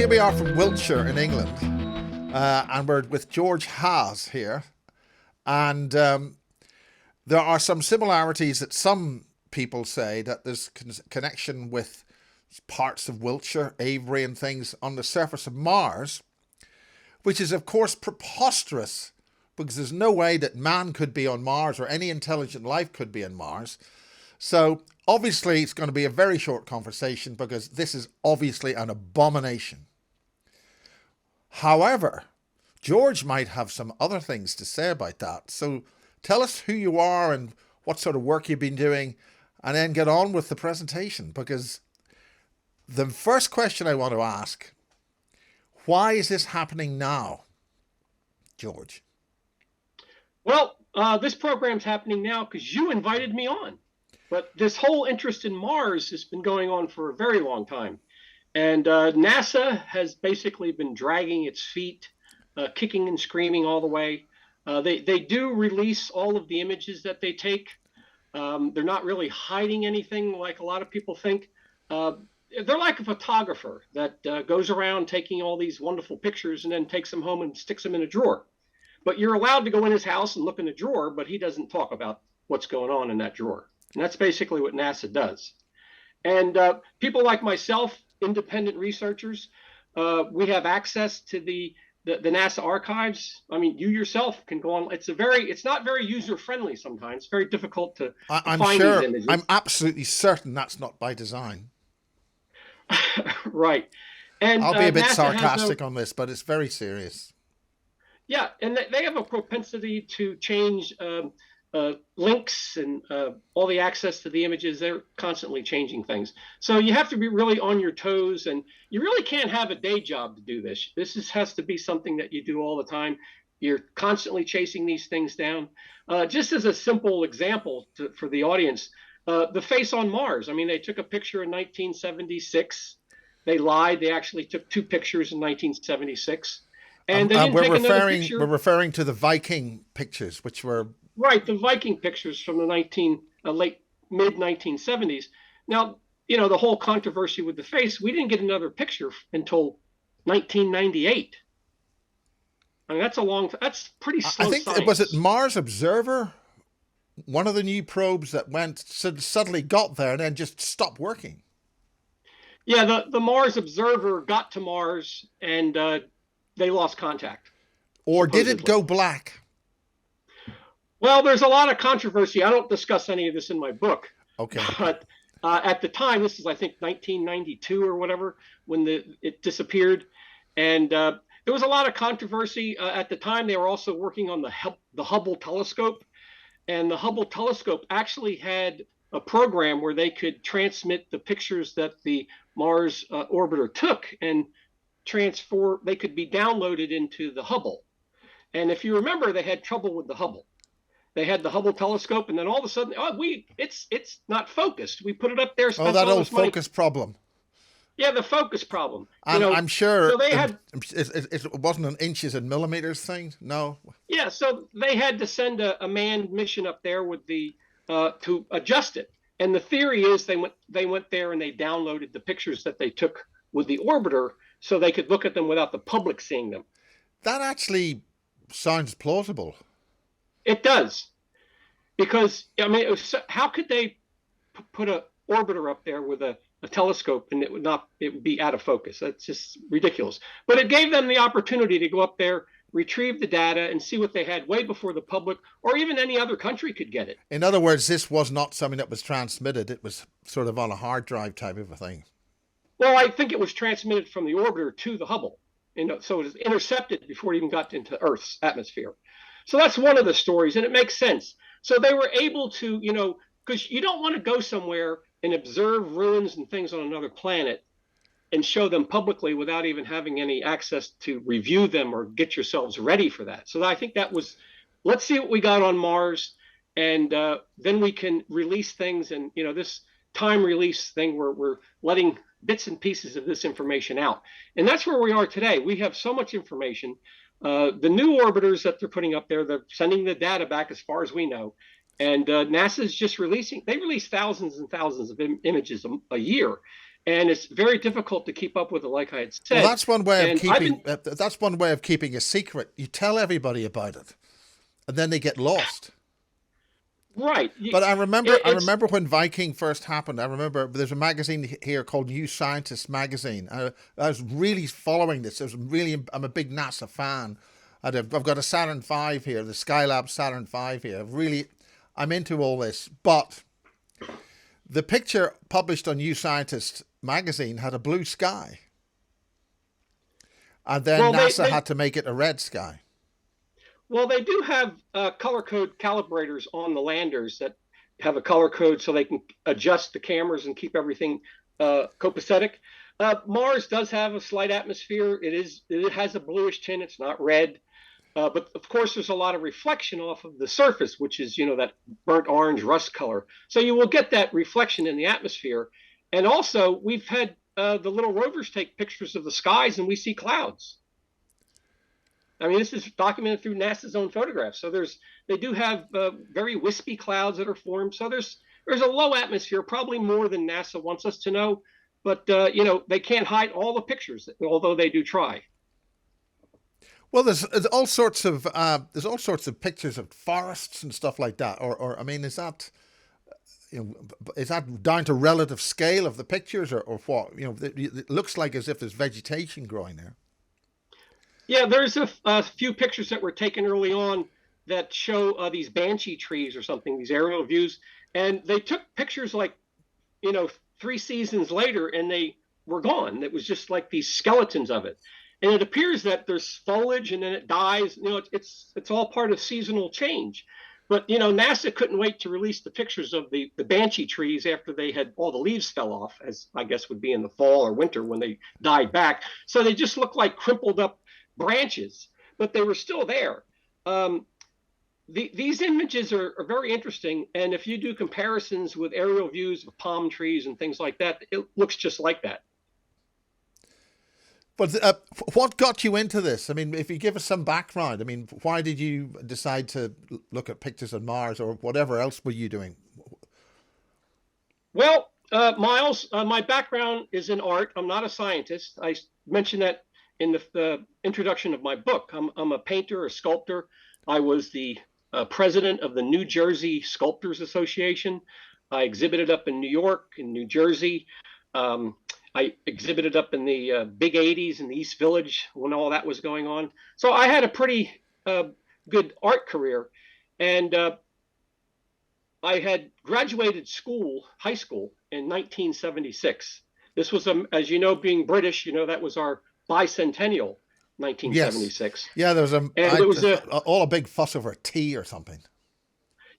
here we are from Wiltshire in England, and we're with George Haas here. And there are some similarities that some people say that there's connection with parts of Wiltshire, Avery and things on the surface of Mars, which is of course preposterous because there's no way that man could be on Mars or any intelligent life could be on Mars. So obviously it's going to be a very short conversation because this is obviously an abomination. However, George might have some other things to say about that. So tell us who you are and what sort of work you've been doing, and then get on with the presentation, because the first question I want to ask, why is this happening now, George? Well, this program's happening now because you invited me on. But this whole interest in Mars has been going on for a very long time. And NASA has basically been dragging its feet, kicking and screaming all the way. They do release all of the images that they take. They're not really hiding anything like a lot of people think. They're like a photographer that goes around taking all these wonderful pictures and then takes them home and sticks them in a drawer. But you're allowed to go in his house and look in the drawer, but he doesn't talk about what's going on in that drawer. And that's basically what NASA does. And people like myself, independent researchers, we have access to the NASA archives. I mean, you yourself can go on. It's not very user friendly sometimes. It's very difficult to find these images. I'm absolutely certain that's not by design. Right. And I'll be a bit NASA sarcastic on this, but it's very serious. Yeah, and they have a propensity to change links and all the access to the images. They're constantly changing things. So you have to be really on your toes, and you really can't have a day job to do this. Has to be something that you do all the time. You're constantly chasing these things down. Just as a simple example for the audience, the face on Mars. I mean, they took a picture in 1976. They lied. They actually took two pictures in 1976. And they didn't take another picture. We're referring to the Viking pictures, which were... Right, the Viking pictures from the mid-1970s. Now, the whole controversy with the face, we didn't get another picture until 1998. I mean, that's pretty slow I think, science. Was it Mars Observer? One of the new probes that suddenly got there and then just stopped working. Yeah, the Mars Observer got to Mars and they lost contact. Or supposedly. did it go black? Well, there's a lot of controversy. I don't discuss any of this in my book. Okay. But at the time, this is, I think, 1992 or whatever, when it disappeared. And there was a lot of controversy. At the time, they were also working on the Hubble telescope. And the Hubble telescope actually had a program where they could transmit the pictures that the Mars orbiter took and they could be downloaded into the Hubble. And if you remember, they had trouble with the Hubble. They had the Hubble telescope, and then all of a sudden, it's not focused. We put it up there. Oh, that old focus problem. Yeah, the focus problem. And I'm sure it wasn't an inches and millimeters thing. No. Yeah, so they had to send a manned mission up there with to adjust it. And the theory is they went there and they downloaded the pictures that they took with the orbiter, so they could look at them without the public seeing them. That actually sounds plausible. It does, because I mean, how could they put an orbiter up there with a telescope and it would be out of focus? That's just ridiculous. But it gave them the opportunity to go up there, retrieve the data, and see what they had way before the public or even any other country could get it. In other words, this was not something that was transmitted. It was sort of on a hard drive type of a thing. Well, I think it was transmitted from the orbiter to the Hubble, so it was intercepted before it even got into Earth's atmosphere. So that's one of the stories, and it makes sense. So they were able to, because you don't want to go somewhere and observe ruins and things on another planet and show them publicly without even having any access to review them or get yourselves ready for that. So I think that was, let's see what we got on Mars, and then we can release things. And, this time release thing where we're letting bits and pieces of this information out. And that's where we are today. We have so much information. The new orbiters that they're putting up there, they're sending the data back as far as we know. And NASA is just release thousands and thousands of images a year. and it's very difficult to keep up with it, like I had Well, said. And I've been that's one way of keeping a secret. You tell everybody about it, and then they get lost. right. But I It's remember when Viking first happened. I remember there's a magazine here called New Scientist magazine. I was really following this. I'm a big NASA fan. I've got a Saturn V here, the Skylab Saturn V here. I'm into all this. But the picture published on New Scientist magazine had a blue sky, and then well, NASA had to make it a red sky. well, they do have color code calibrators on the landers that have a color code so they can adjust the cameras and keep everything copacetic. Mars does have a slight atmosphere. It has a bluish tint. It's not red. But of course, there's a lot of reflection off of the surface, which is, that burnt orange rust color. So you will get that reflection in the atmosphere. And also, we've had the little rovers take pictures of the skies, and we see clouds. I mean, this is documented through NASA's own photographs. So they do have very wispy clouds that are formed. So there's a low atmosphere, probably more than NASA wants us to know. But they can't hide all the pictures, although they do try. Well, there's all sorts of pictures of forests and stuff like that. Or I mean, is that down to relative scale of the pictures, or what? It looks like as if there's vegetation growing there. Yeah, there's a few pictures that were taken early on that show these banshee trees or something, these aerial views, and they took pictures like 3 seasons later, and they were gone. It was just like these skeletons of it. And it appears that there's foliage and then it dies. It's all part of seasonal change. But NASA couldn't wait to release the pictures of the banshee trees after they had all the leaves fell off, as I guess would be in the fall or winter when they died back. So they just looked like crumpled up branches, but they were still there. These images are very interesting, and if you do comparisons with aerial views of palm trees and things like that, it looks just like that. But what got you into this? I mean, if you give us some background, I mean, why did you decide to look at pictures of Mars, or whatever else were you doing? Well, Miles, my background is in art. I'm not a scientist. I mentioned that in the introduction of my book. I'm a painter, a sculptor. I was the president of the New Jersey Sculptors Association. I exhibited up in New York, in New Jersey. I exhibited up in the big 80s in the East Village when all that was going on. So I had a pretty good art career. And I had graduated high school in 1976. This was, as you know, being British, that was our bicentennial, 1976. Yes. Yeah, there was it was all a big fuss over tea or something.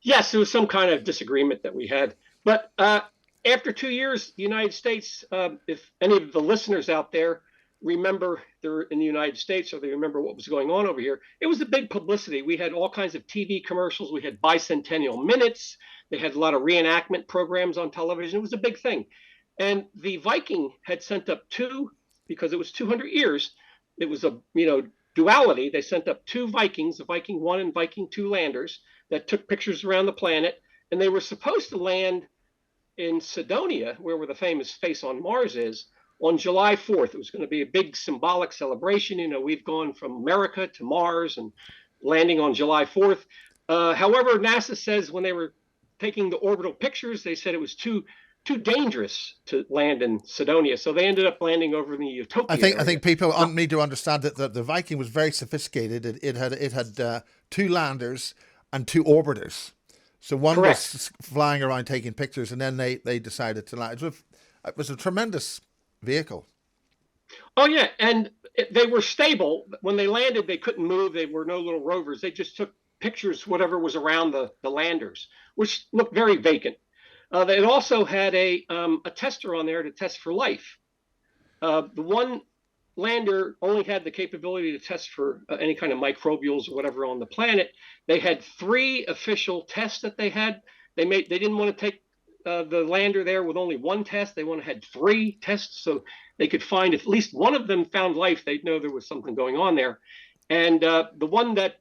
Yes, there was some kind of disagreement that we had. But after 2 years, the United States, if any of the listeners out there remember they're in the United States or they remember what was going on over here, it was a big publicity. We had all kinds of TV commercials. We had bicentennial minutes. They had a lot of reenactment programs on television. It was a big thing. And the Viking had sent up because it was 200 years, it was a duality. They sent up 2 Vikings, the Viking 1 and Viking 2 landers that took pictures around the planet. And they were supposed to land in Cydonia, where the famous face on Mars is, on July 4th. It was going to be a big symbolic celebration. We've gone from America to Mars and landing on July 4th. However, NASA says when they were taking the orbital pictures, they said it was too dangerous to land in Cydonia. So they ended up landing over in the Utopia area. I think people need to understand that the Viking was very sophisticated. It had 2 landers and 2 orbiters. So one Correct. was flying around taking pictures, and then they decided to land. It was a tremendous vehicle. Oh, yeah. And they were stable. When they landed, they couldn't move. They were no little rovers. They just took pictures, whatever was around the landers, which looked very vacant. They also had a tester on there to test for life. The one lander only had the capability to test for any kind of microbials or whatever on the planet. They had 3 official tests that they had. They didn't want to take the lander there with only 1 test. They had 3 tests so they could find if at least one of them found life. They'd know there was something going on there. And the one that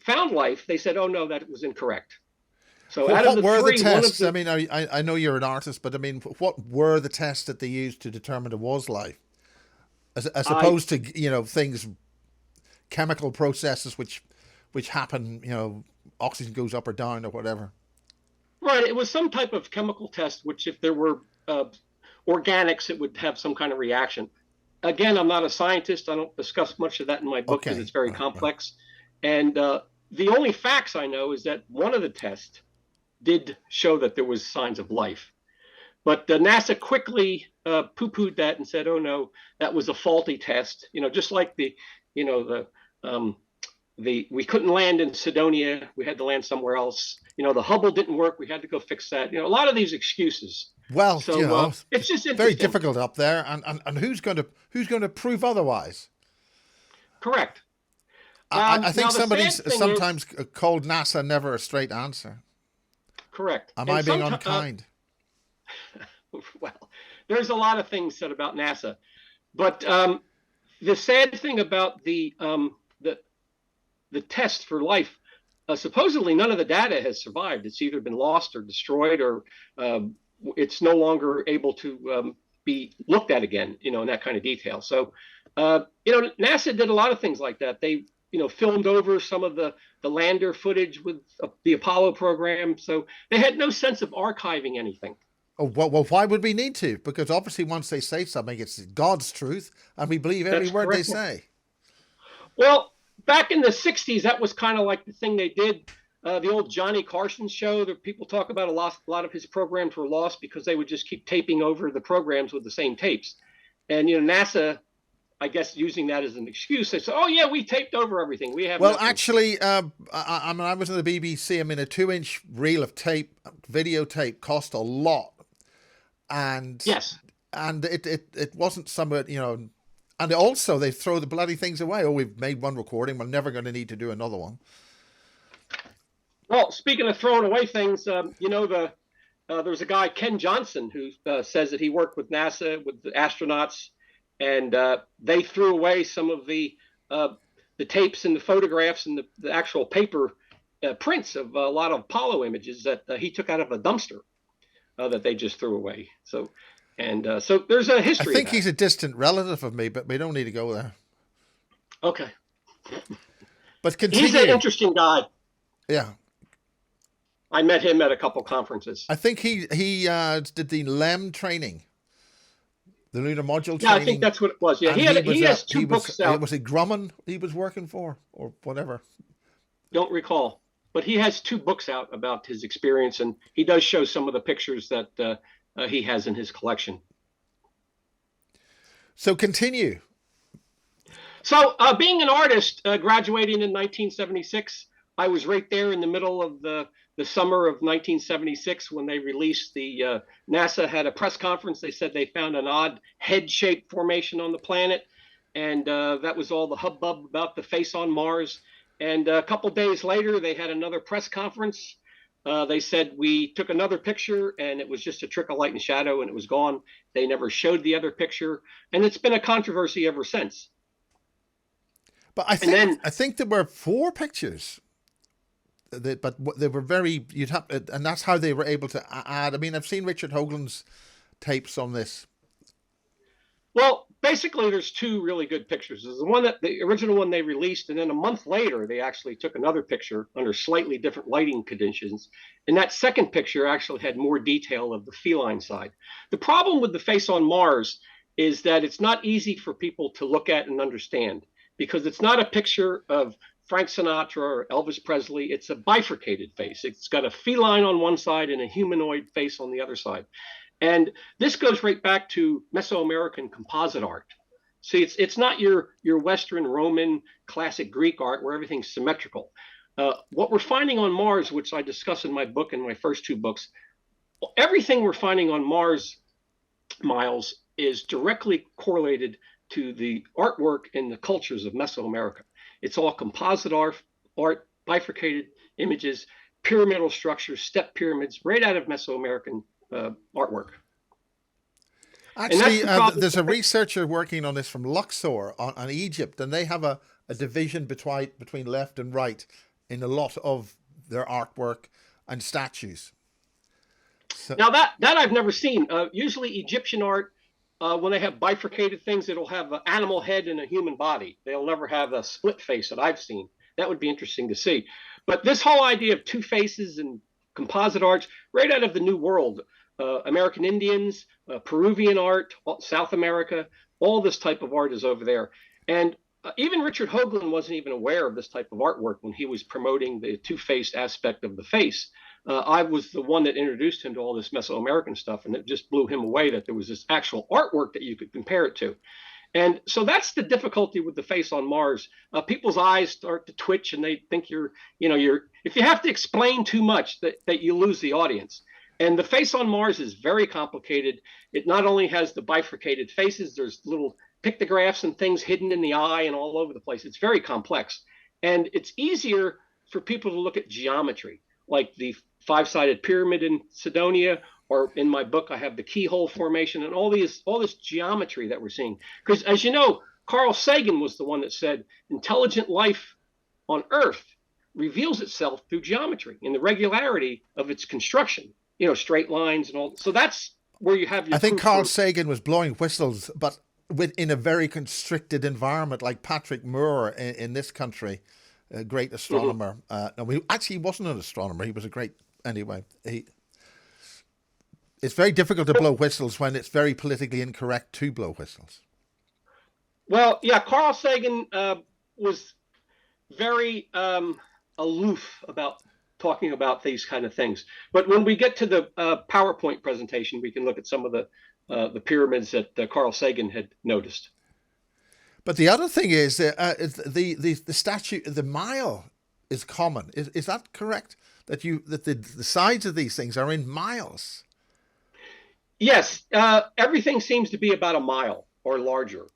found life, they said, oh no, that was incorrect. So out of What the were the three, one of tests? I the mean, I know you're an artist, but I mean, what were the tests that they used to determine there was life, as I opposed to things, chemical processes which happen, oxygen goes up or down or whatever. right, it was some type of chemical test, which if there were organics, it would have some kind of reaction. Again, I'm not a scientist. I don't discuss much of that in my book because Okay, it's very right. complex. And the only facts I know is that one of the tests did show that there was signs of life. But NASA quickly poo-pooed that and said, "Oh no, that was a faulty test." Just like you know, um, we couldn't land in Cydonia, we had to land somewhere else. The Hubble didn't work, we had to go fix that. A lot of these excuses. Well, So it's just very interesting. difficult up there, and who's going to prove otherwise? Correct. I think Now the somebody's sad thing is, sometimes called NASA never a straight answer. correct, Am and I being sometimes, unkind? well, there's a lot of things said about NASA, but the sad thing about the test for life, supposedly none of the data has survived. It's either been lost or destroyed, or it's no longer able to be looked at again, in that kind of detail. So, NASA did a lot of things like that. They, filmed over some of the lander footage with the Apollo program. So they had no sense of archiving anything. Oh, well, why would we need to? Because obviously, once they say something, it's God's truth, and we believe every That's word they correct. say. Well, back in the 60s, that was kind of like the thing they did. The old Johnny Carson show that people talk about, a lot of his programs were lost because they would just keep taping over the programs with the same tapes. And, NASA, I guess, using that as an excuse, they said, "Oh, yeah, we taped over everything. We have Well, nothing." actually, I mean, I was in the BBC. I mean, a 2-inch reel of tape, videotape, cost a lot, and Yes. it wasn't somewhere, And also, they throw the bloody things away. Oh, we've made one recording. We're never going to need to do another one. Well, speaking of throwing away things, there's a guy, Ken Johnson, who says that he worked with NASA, with the astronauts, and they threw away some of the tapes and the photographs and the actual paper prints of a lot of Apollo images that he took out of a dumpster that they just threw away. So, so there's a I history of think that. he's a distant relative of me, but we don't need to go there. Okay. But He's an continue. interesting guy. Yeah. I met him at a couple conferences. I think he did the LEM training, the lunar module Yeah, I think training, that's what it was. Yeah, and he has two books out. was it Grumman he was working for or whatever. Don't recall, but he has two books out about his experience, and he does show some of the pictures that he has in his collection. So continue. So, being an artist, graduating in 1976, I was right there in the middle of the summer of 1976 when they released NASA had a press conference. They said they found an odd head-shaped formation on the planet, and that was all the hubbub about the face on Mars. And a couple days later, they had another press conference. They said we took another picture, and it was just a trick of light and shadow, and it was gone. They never showed the other picture, and it's been a controversy ever since. But And then, I think there were 4 pictures. But they were very and that's how they were able to add. I mean, I've seen Richard Hoagland's tapes on this. well, basically, there's 2 really good pictures. There's the original one they released, and then a month later, they actually took another picture under slightly different lighting conditions. And that second picture actually had more detail of the feline side. The problem with the face on Mars is that it's not easy for people to look at and understand because it's not a picture of Frank Sinatra or Elvis Presley. It's a bifurcated face. It's got a feline on one side and a humanoid face on the other side. And this goes right back to Mesoamerican composite art. See, it's not your Western Roman classic Greek art where everything's symmetrical. What we're finding on Mars, which I discuss in my book, in my first 2 books, everything we're finding on Mars, Miles, is directly correlated to the artwork and the cultures of Mesoamerica. It's all composite art, bifurcated images, pyramidal structures, step pyramids, right out of Mesoamerican artwork. Actually, there's a researcher working on this from Luxor on Egypt, and they have a division between left and right in a lot of their artwork. and statues. So, Now that I've never seen. Usually Egyptian art, when they have bifurcated things, it'll have an animal head and a human body. They'll never have a split face that I've seen. That would be interesting to see. But this whole idea of two faces and composite arts, right out of the New World, American Indians, Peruvian art, South America, all this type of art is over there. And even Richard Hoagland wasn't even aware of this type of artwork when he was promoting the two-faced aspect of the face. I was the one that introduced him to all this Mesoamerican stuff, and it just blew him away that there was this actual artwork that you could compare it to. And so that's the difficulty with the face on Mars. People's eyes start to twitch, and they think if you have to explain too much, that you lose the audience. And the face on Mars is very complicated. It not only has the bifurcated faces, there's little pictographs and things hidden in the eye and all over the place. It's very complex. And it's easier for people to look at geometry, like the five-sided pyramid in Cydonia, or in my book, I have the Keyhole formation and all this geometry that we're seeing. Because as you know, Carl Sagan was the one that said intelligent life on Earth reveals itself through geometry and the regularity of its construction, straight lines and all. So that's where you have your. I think Carl Sagan was blowing whistles, but in a very constricted environment, like Patrick Moore in this country, a great astronomer. No, he wasn't an astronomer. He was a great, anyway. It's very difficult to blow whistles when it's very politically incorrect to blow whistles. Well, yeah, Carl Sagan was very aloof about talking about these kind of things. But when we get to the PowerPoint presentation, we can look at some of the pyramids that Carl Sagan had noticed. But the other thing is the statue, the mile is common. Is that correct? That the sides of these things are in miles? Yes, everything seems to be about a mile or larger.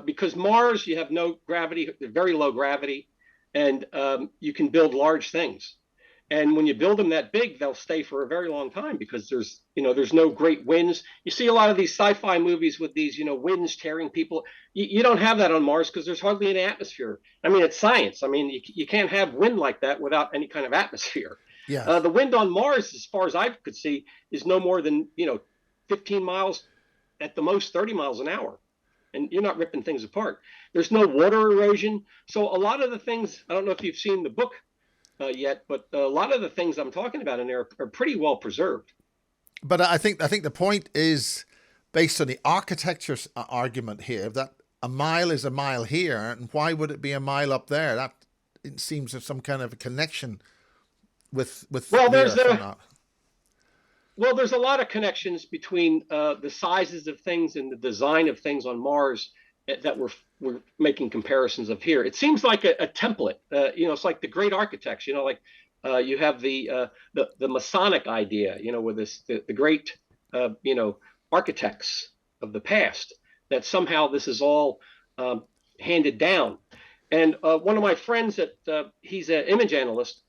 Because Mars, you have no gravity, very low gravity, and you can build large things. And when you build them that big, they'll stay for a very long time because there's no great winds. You see a lot of these sci-fi movies with these, winds tearing people. You don't have that on Mars because there's hardly any atmosphere. I mean, it's science. I mean, you can't have wind like that without any kind of atmosphere. Yeah. The wind on Mars, as far as I could see, is no more than, 15 miles, at the most 30 miles an hour. And you're not ripping things apart. There's no water erosion. So a lot of the things, I don't know if you've seen the book yet, but a lot of the things I'm talking about in there are pretty well preserved. But I think the point is based on the architecture argument here that a mile is a mile here, and why would it be a mile up there? That it seems there's some kind of a connection with Well, there's a lot of connections between the sizes of things and the design of things on Mars that we're making comparisons of here. It seems like a template. It's like the great architects. You have the Masonic idea. With the great architects of the past. That somehow this is all handed down. And one of my friends he's an image analyst.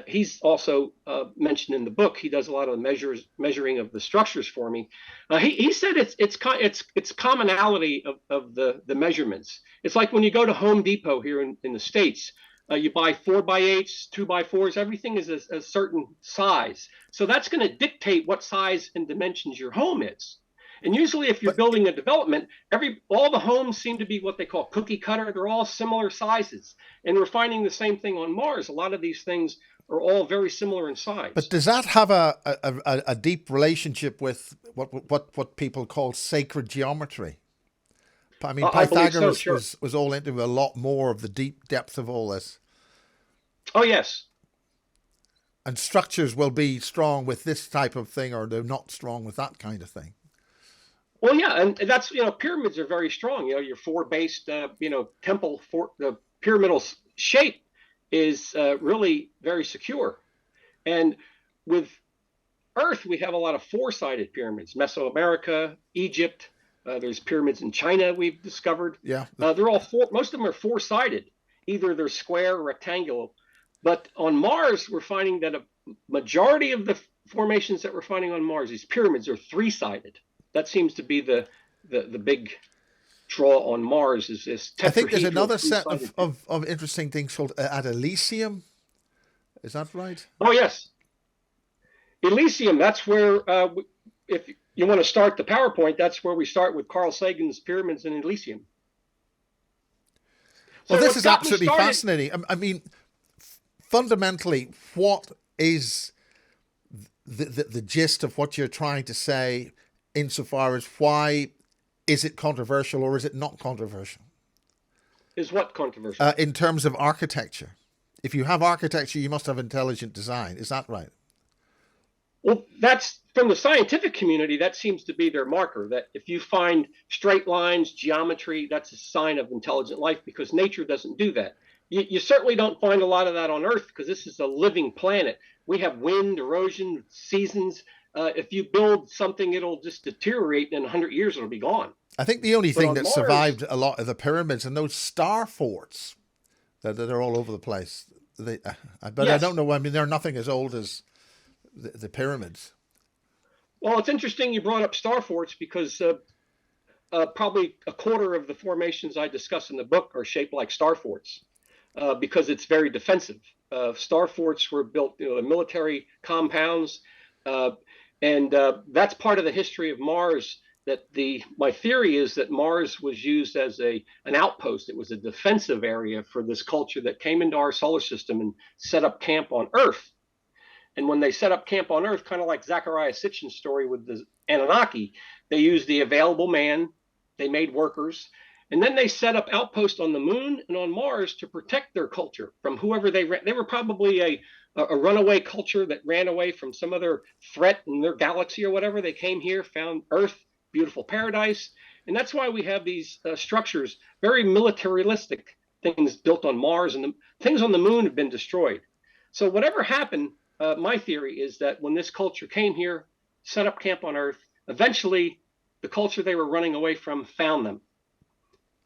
He's also mentioned in the book. He does a lot of measuring of the structures for me. He said it's commonality of the measurements. It's like when you go to Home Depot here in the States, you buy 4x8s, 2x4s. Everything is a certain size. So that's going to dictate what size and dimensions your home is. And usually, if you're building a development, all the homes seem to be what they call cookie cutter. They're all similar sizes, and we're finding the same thing on Mars. A lot of these things are all very similar in size. But does that have a deep relationship with what people call sacred geometry? I mean, Pythagoras was all into a lot more of the deep depth of all this. Oh, yes. And structures will be strong with this type of thing, or they're not strong with that kind of thing. Well, yeah, and that's, pyramids are very strong. Your four-based, temple, the pyramidal shape is really very secure. And with Earth, we have a lot of four-sided pyramids. Mesoamerica, Egypt, there's pyramids in China we've discovered. Yeah. They're all most of them are four-sided. Either they're square or rectangular. But on Mars, we're finding that a majority of the formations that we're finding on Mars, these pyramids, are three-sided. That seems to be the big draw on Mars is this tetrahedral. I think there's another set of interesting things called at Elysium. Is that right? Oh, yes. Elysium, that's where, if you want to start the PowerPoint, that's where we start with Carl Sagan's pyramids in Elysium. Well, So this what is got me absolutely started, fascinating. I mean, fundamentally, what is the gist of what you're trying to say insofar as why is it controversial or is it not controversial? is what controversial? In terms of architecture. If you have architecture, you must have intelligent design. Is that right? Well, that's from the scientific community, that seems to be their marker, that if you find straight lines, geometry, that's a sign of intelligent life, because nature doesn't do that. You certainly don't find a lot of that on Earth, because this is a living planet. We have wind, erosion, seasons. If you build something, it'll just deteriorate, and in 100 years it'll be gone. I think the only But thing on that Mars, survived a lot of the pyramids and those star forts that are all over the place. But I yes. don't know. I mean, they're nothing as old as the pyramids. Well, it's interesting you brought up star forts, because probably a quarter of the formations I discuss in the book are shaped like star forts, because it's very defensive. Star forts were built, in military compounds, and that's part of the history of Mars. My theory is that Mars was used as an outpost. It was a defensive area for this culture that came into our solar system and set up camp on Earth. And when they set up camp on Earth, kind of like Zecharia Sitchin's story with the Anunnaki, they used the available man, they made workers, and then they set up outposts on the moon and on Mars to protect their culture from whoever they were probably a runaway culture that ran away from some other threat in their galaxy or whatever. They came here, found Earth, beautiful paradise. And that's why we have these structures, very militaristic things built on Mars, and the things on the moon have been destroyed. So whatever happened, my theory is that when this culture came here, set up camp on Earth, eventually the culture they were running away from found them.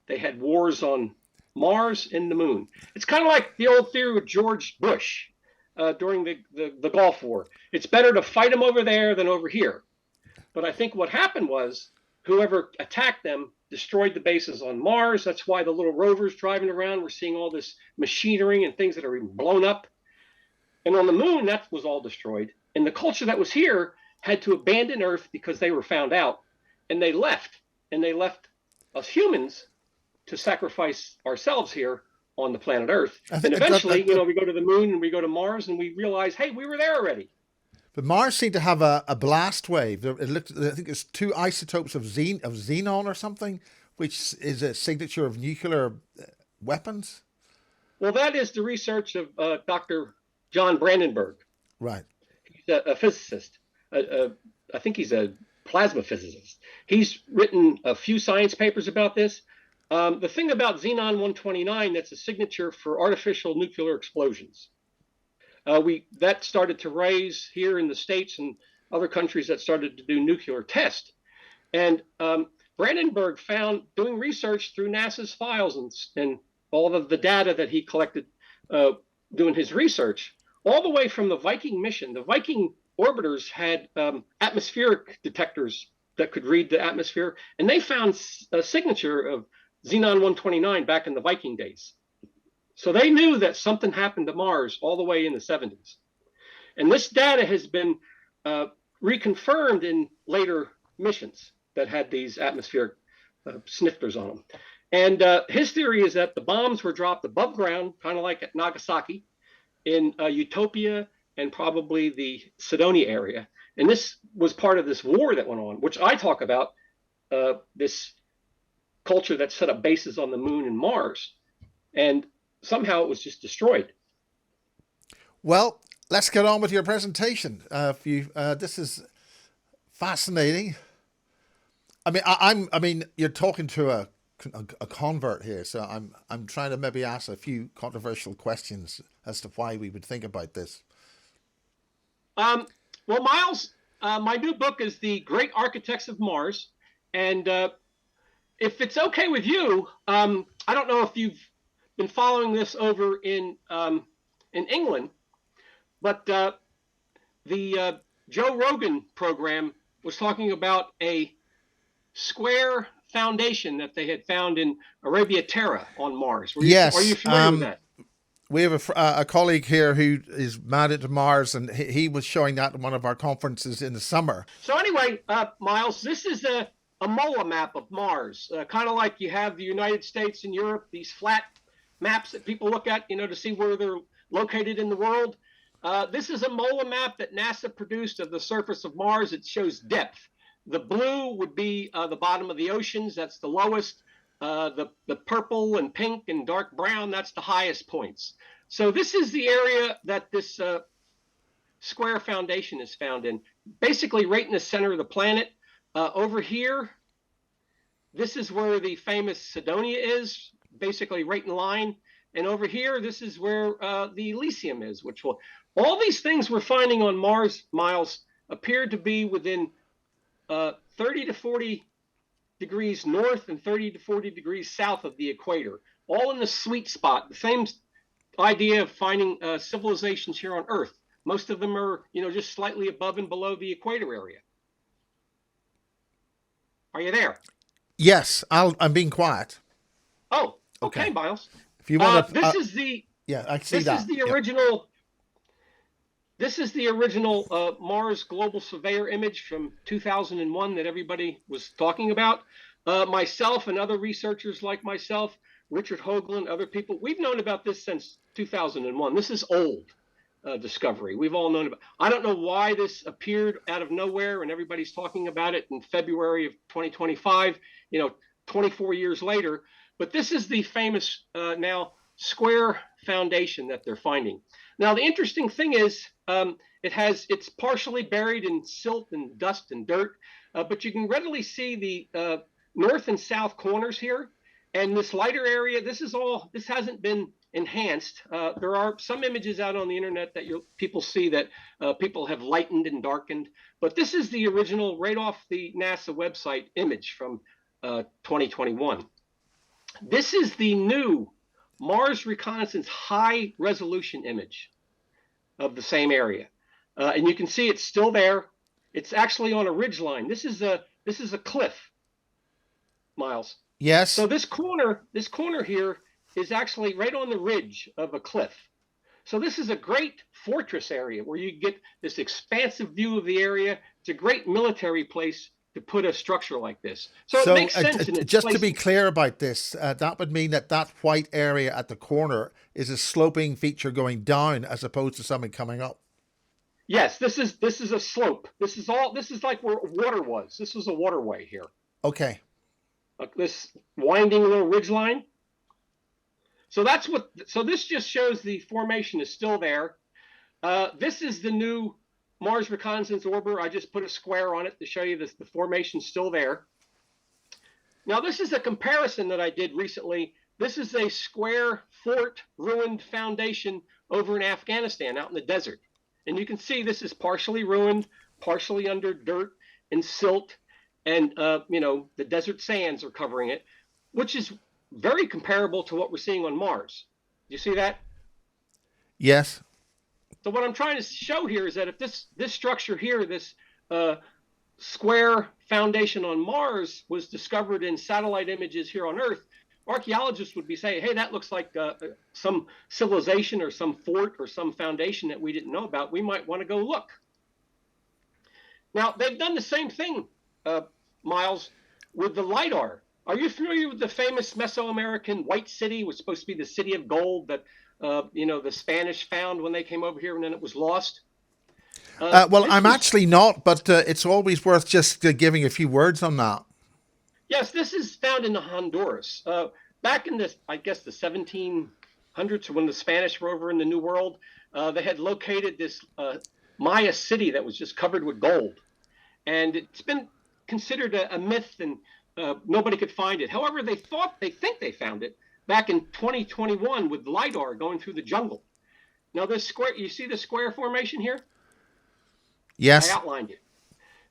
They had wars on Mars and the moon. It's kind of like the old theory with George Bush during the Gulf War. It's better to fight them over there than over here. But I think what happened was whoever attacked them destroyed the bases on Mars. That's why the little rovers driving around, we're seeing all this machinery and things that are blown up. And on the moon, that was all destroyed. And the culture that was here had to abandon Earth because they were found out. And they left. And they left us humans to sacrifice ourselves here on the planet Earth. And eventually, we go to the moon and we go to Mars and we realize, hey, we were there already. But Mars seemed to have a blast wave. I think it's 2 isotopes of xenon or something, which is a signature of nuclear weapons. Well, that is the research of Dr. John Brandenburg. Right. He's a physicist. I think he's a plasma physicist. He's written a few science papers about this. The thing about Xenon 129, that's a signature for artificial nuclear explosions. That started to raise here in the States and other countries that started to do nuclear tests. And Brandenburg found, doing research through NASA's files and all of the data that he collected doing his research, all the way from the Viking mission. The Viking orbiters had atmospheric detectors that could read the atmosphere, and they found a signature of Xenon 129 back in the Viking days. So they knew that something happened to Mars all the way in the 70s. And this data has been reconfirmed in later missions that had these atmospheric snifters on them. And his theory is that the bombs were dropped above ground, kind of like at Nagasaki, in Utopia and probably the Cydonia area. And this was part of this war that went on, which I talk about, this culture that set up bases on the moon and Mars. And somehow it was just destroyed. Well, let's get on with your presentation. This is fascinating. I mean, you're talking to a convert here, so I'm trying to maybe ask a few controversial questions as to why we would think about this. Well, Miles, my new book is The Great Architects of Mars, and if it's okay with you, I don't know if you've been following this over in England, but the Joe Rogan program was talking about a square foundation that they had found in Arabia Terra on Mars. Are you familiar with that? We have a colleague here who is mad at Mars, and he was showing that at one of our conferences in the summer. So anyway, Miles, this is a MOLA map of Mars, kind of like you have the United States and Europe, these flat maps that people look at, to see where they're located in the world. This is a MOLA map that NASA produced of the surface of Mars. It shows depth. The blue would be the bottom of the oceans. That's the lowest. The purple and pink and dark brown, that's the highest points. So this is the area that this square foundation is found in, basically right in the center of the planet. Over here, this is where the famous Cydonia is, basically right in line. And over here, this is where the Elysium is, all these things we're finding on Mars, Miles, appear to be within 30 to 40 degrees north and 30 to 40 degrees south of the equator, all in the sweet spot. The same idea of finding civilizations here on Earth. Most of them are, just slightly above and below the equator area. Are you there? Yes, I'm being quiet. Oh, okay, Miles. If you want to, this is the I see that. This is the original. This is the original Mars Global Surveyor image from 2001 that everybody was talking about. Myself and other researchers like myself, Richard Hoagland, other people, we've known about this since 2001. This is old discovery. We've all known about. I don't know why this appeared out of nowhere and everybody's talking about it in February of 2025, 24 years later. But this is the famous now square foundation that they're finding. Now, the interesting thing is it's partially buried in silt and dust and dirt, but you can readily see the north and south corners here. And this lighter area, this hasn't been enhanced. There are some images out on the internet that people see that people have lightened and darkened, but this is the original right off the NASA website image from 2021. This is the new Mars Reconnaissance high resolution image of the same area. And you can see it's still there. It's actually on a ridge line. This is a cliff, Miles. Yes. So this corner here is actually right on the ridge of a cliff. So this is a great fortress area where you get this expansive view of the area. It's a great military place to put a structure like this. So it makes sense. Just to be clear about this, that would mean that white area at the corner is a sloping feature going down as opposed to something coming up. Yes, this is a slope. This is like where water was. This was a waterway here. Okay. Like this winding little ridge line. So this just shows the formation is still there. This is the new Mars Reconnaissance Orbiter. I just put a square on it to show you the formation's still there. Now, this is a comparison that I did recently. This is a square fort ruined foundation over in Afghanistan out in the desert. And you can see this is partially ruined, partially under dirt and silt. And, the desert sands are covering it, which is very comparable to what we're seeing on Mars. Do you see that? Yes. So what I'm trying to show here is that if this structure here, this square foundation on Mars was discovered in satellite images here on Earth, archaeologists would be saying, hey, that looks like some civilization or some fort or some foundation that we didn't know about. We might want to go look. Now, they've done the same thing, Miles, with the LIDAR. Are you familiar with the famous Mesoamerican White City, which was supposed to be the city of gold that the Spanish found when they came over here and then it was lost? I'm actually not, but it's always worth just giving a few words on that. Yes, this is found in Honduras. Back in the 1700s, when the Spanish were over in the New World, they had located this Maya city that was just covered with gold. And it's been considered a myth, and nobody could find it. However, they think they found it back in 2021 with LIDAR going through the jungle. Now, this square, you see the square formation here? Yes. I outlined it.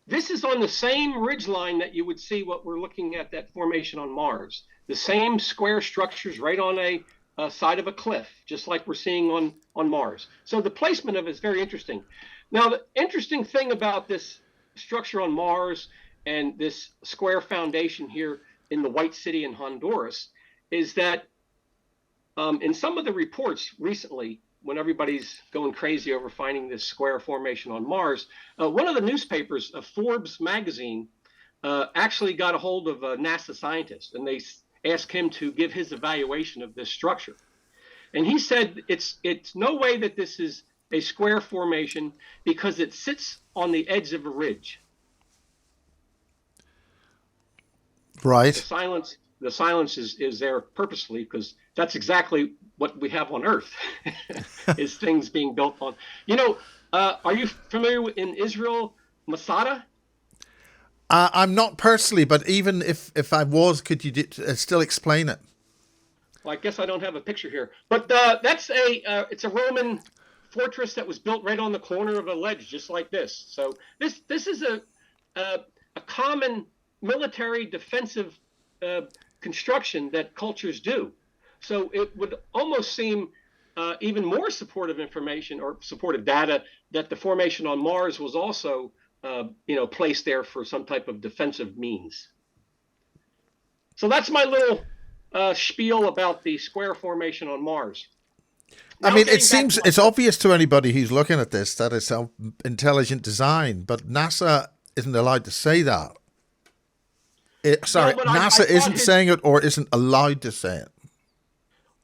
This is on the same ridge line that you would see what we're looking at, that formation on Mars. The same square structures right on a side of a cliff, just like we're seeing on Mars. So the placement of it is very interesting. Now, the interesting thing about this structure on Mars and this square foundation here in the White City in Honduras is that in some of the reports recently, when everybody's going crazy over finding this square formation on Mars, one of the newspapers, Forbes magazine, actually got a hold of a NASA scientist, and they asked him to give his evaluation of this structure. And he said it's no way that this is a square formation because it sits on the edge of a ridge. Right. The silence is there purposely because that's exactly what we have on Earth is things being built on. Are you familiar in Israel, Masada? I'm not personally, but even if I was, could you still explain it? Well, I guess I don't have a picture here, but that's it's a Roman fortress that was built right on the corner of a ledge, just like this. So this is a common military defensive construction that cultures do. So it would almost seem even more supportive information or supportive data that the formation on Mars was also placed there for some type of defensive means. So that's my little spiel about the square formation on Mars. Now, I mean, it's obvious to anybody who's looking at this that it's intelligent design, but NASA isn't allowed to say that. NASA isn't saying it or isn't allowed to say it.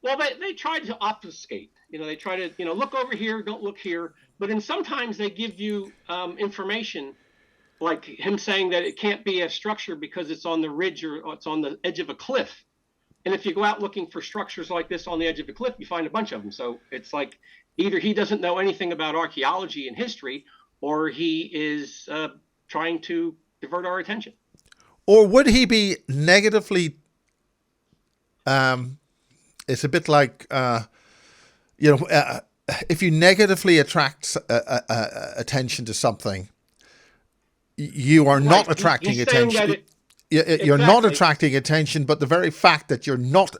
Well, they tried to obfuscate. They try to, look over here, don't look here. But then sometimes they give you information like him saying that it can't be a structure because it's on the ridge or it's on the edge of a cliff. And if you go out looking for structures like this on the edge of a cliff, you find a bunch of them. So it's like either he doesn't know anything about archaeology and history, or he is trying to divert our attention. Or would he be negatively? It's a bit like if you negatively attract attention to something, you are not attracting attention. You're not attracting attention, but the very fact that you're not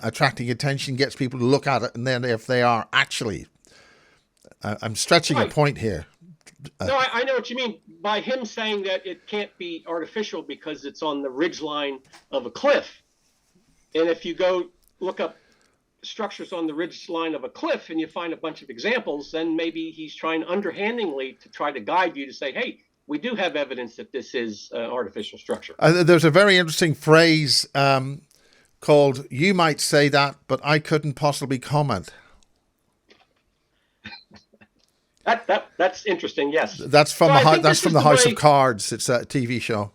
attracting attention gets people to look at it, and then if they are actually, I'm stretching a point here. No, I know what you mean by him saying that it can't be artificial because it's on the ridge line of a cliff. And if you go look up structures on the ridge line of a cliff and you find a bunch of examples, then maybe he's trying underhandingly to try to guide you to say, hey, we do have evidence that this is an artificial structure. There's a very interesting phrase called, "You might say that, but I couldn't possibly comment." That's interesting. Yes, that's from the House of Cards. It's a TV show,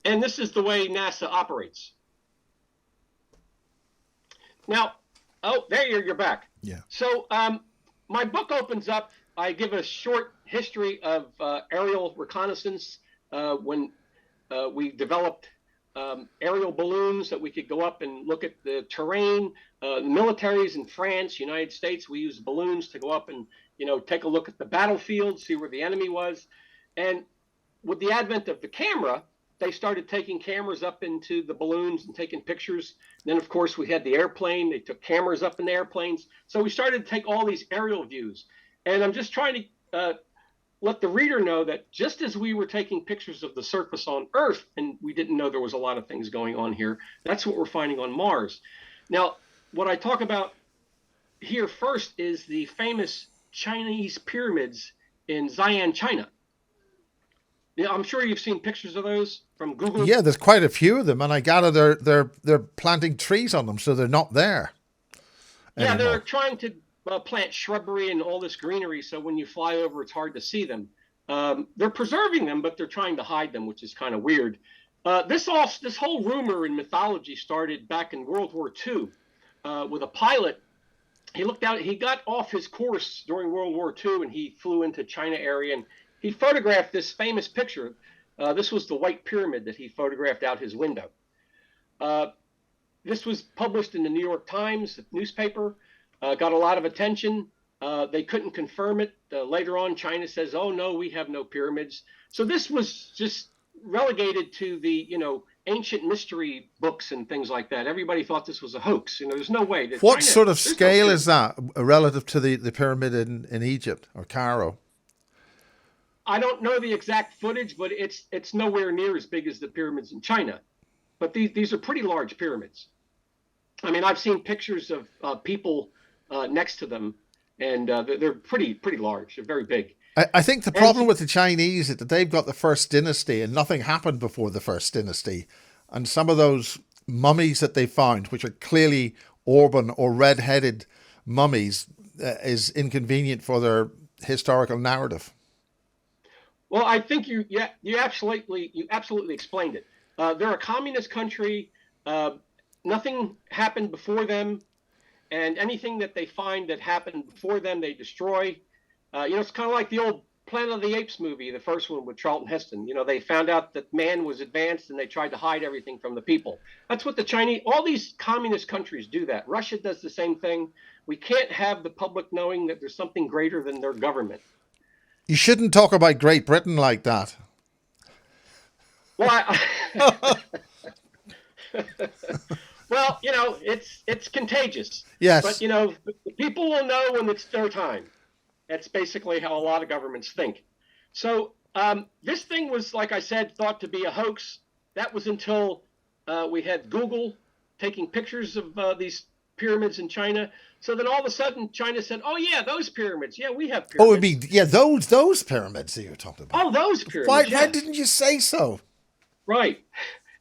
and this is the way NASA operates. Now, there you're back. Yeah. So my book opens up. I give a short history of aerial reconnaissance when we developed aerial balloons that we could go up and look at the terrain. Militaries in France, United States, we used balloons to go up and take a look at the battlefield, see where the enemy was. And with the advent of the camera, they started taking cameras up into the balloons and taking pictures. And then, of course, we had the airplane. They took cameras up in the airplanes. So we started to take all these aerial views. And I'm just trying to let the reader know that just as we were taking pictures of the surface on Earth, and we didn't know there was a lot of things going on here, that's what we're finding on Mars. Now, what I talk about here first is the famous Chinese pyramids in Xi'an, China. Yeah, I'm sure you've seen pictures of those from Google. Yeah, there's quite a few of them, and I gather they're planting trees on them, so they're not there anymore. Yeah, they're trying to plant shrubbery and all this greenery, so when you fly over, it's hard to see them. They're preserving them, but they're trying to hide them, which is kind of weird. This whole rumor in mythology started back in World War II with a pilot. He got off his course during World War II, and he flew into China area, and he photographed this famous picture. This was the White Pyramid that he photographed out his window. This was published in the New York Times newspaper, got a lot of attention. They couldn't confirm it. Later on, China says, oh, no, we have no pyramids. So this was just relegated to the, ancient mystery books and things like that. Everybody thought this was a hoax. There's no way. What sort of scale is that relative to the pyramid in Egypt or Cairo? I don't know the exact footage, but it's nowhere near as big as the pyramids in China. But these are pretty large pyramids. I mean, I've seen pictures of people next to them, and they're pretty large. They're very big. I think the And problem with the Chinese is that they've got the first dynasty and nothing happened before the first dynasty. And some of those mummies that they found, which are clearly auburn or red-headed mummies, is inconvenient for their historical narrative. well, I think you absolutely explained it. They're a communist country. Uh, Nothing happened before them, and anything that they find that happened before them, they destroy. It's kind of like the old Planet of the Apes movie, the first one with Charlton Heston. They found out that man was advanced and they tried to hide everything from the people. That's what the Chinese, all these communist countries do that. Russia does the same thing. We can't have the public knowing that there's something greater than their government. You shouldn't talk about Great Britain like that. Well, well, it's contagious. Yes. But the people will know when it's their time. That's basically how a lot of governments think. So this thing was, like I said, thought to be a hoax. That was until we had Google taking pictures of these pyramids in China. So then all of a sudden, China said, "Oh yeah, those pyramids. Yeah, we have pyramids." Oh, it'd be those pyramids that you're talking about. Oh, those pyramids. Why yes. didn't you say so? Right.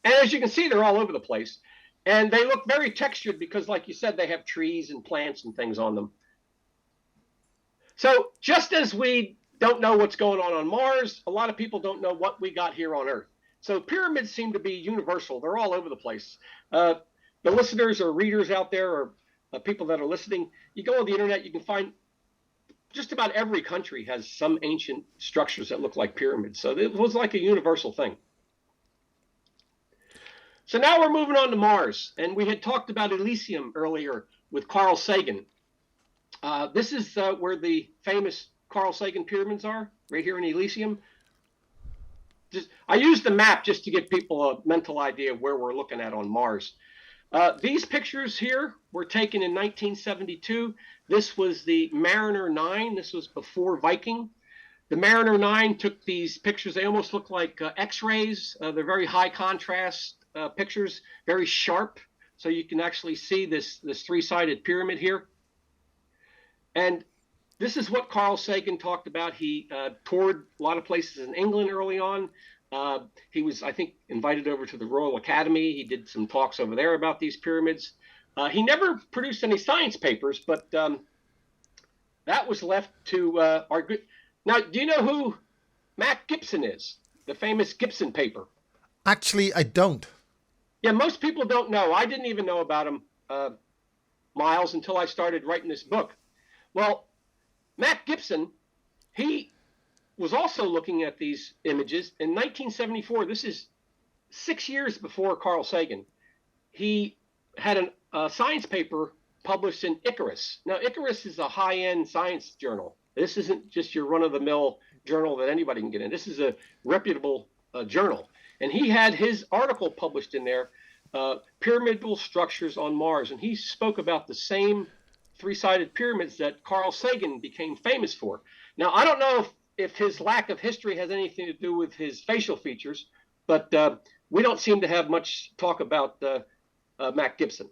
And as you can see, they're all over the place. And they look very textured because, like you said, they have trees and plants and things on them. So just as we don't know what's going on Mars, a lot of people don't know what we got here on Earth. So pyramids seem to be universal. They're all over the place. The listeners or readers out there, or people that are listening, you go on the internet, you can find just about every country has some ancient structures that look like pyramids. So it was like a universal thing. So now we're moving on to Mars. And we had talked about Elysium earlier with Carl Sagan. This is where the famous Carl Sagan pyramids are, right here in Elysium. I used the map just to give people a mental idea of where we're looking at on Mars. These pictures here were taken in 1972. This was the Mariner 9. This was before Viking. The Mariner 9 took these pictures. They almost look like X-rays. They're very high contrast pictures, very sharp. So you can actually see this three-sided pyramid here. And this is what Carl Sagan talked about. He toured a lot of places in England early on. He was, I think, invited over to the Royal Academy. He did some talks over there about these pyramids. He never produced any science papers, but that was left to our good. Now, do you know who Mac Gibson is? The famous Gibson paper. Actually, I don't. Yeah, most people don't know. I didn't even know about him, Miles, until I started writing this book. Well, Mac Gibson, he was also looking at these images in 1974. This is 6 years before Carl Sagan. He had a science paper published in Icarus. Now, Icarus is a high-end science journal. This isn't just your run-of-the-mill journal that anybody can get in. This is a reputable journal. And he had his article published in there, Pyramidal Structures on Mars. And he spoke about the same three-sided pyramids that Carl Sagan became famous for. Now, I don't know if his lack of history has anything to do with his facial features, but we don't seem to have much talk about Mac Gibson.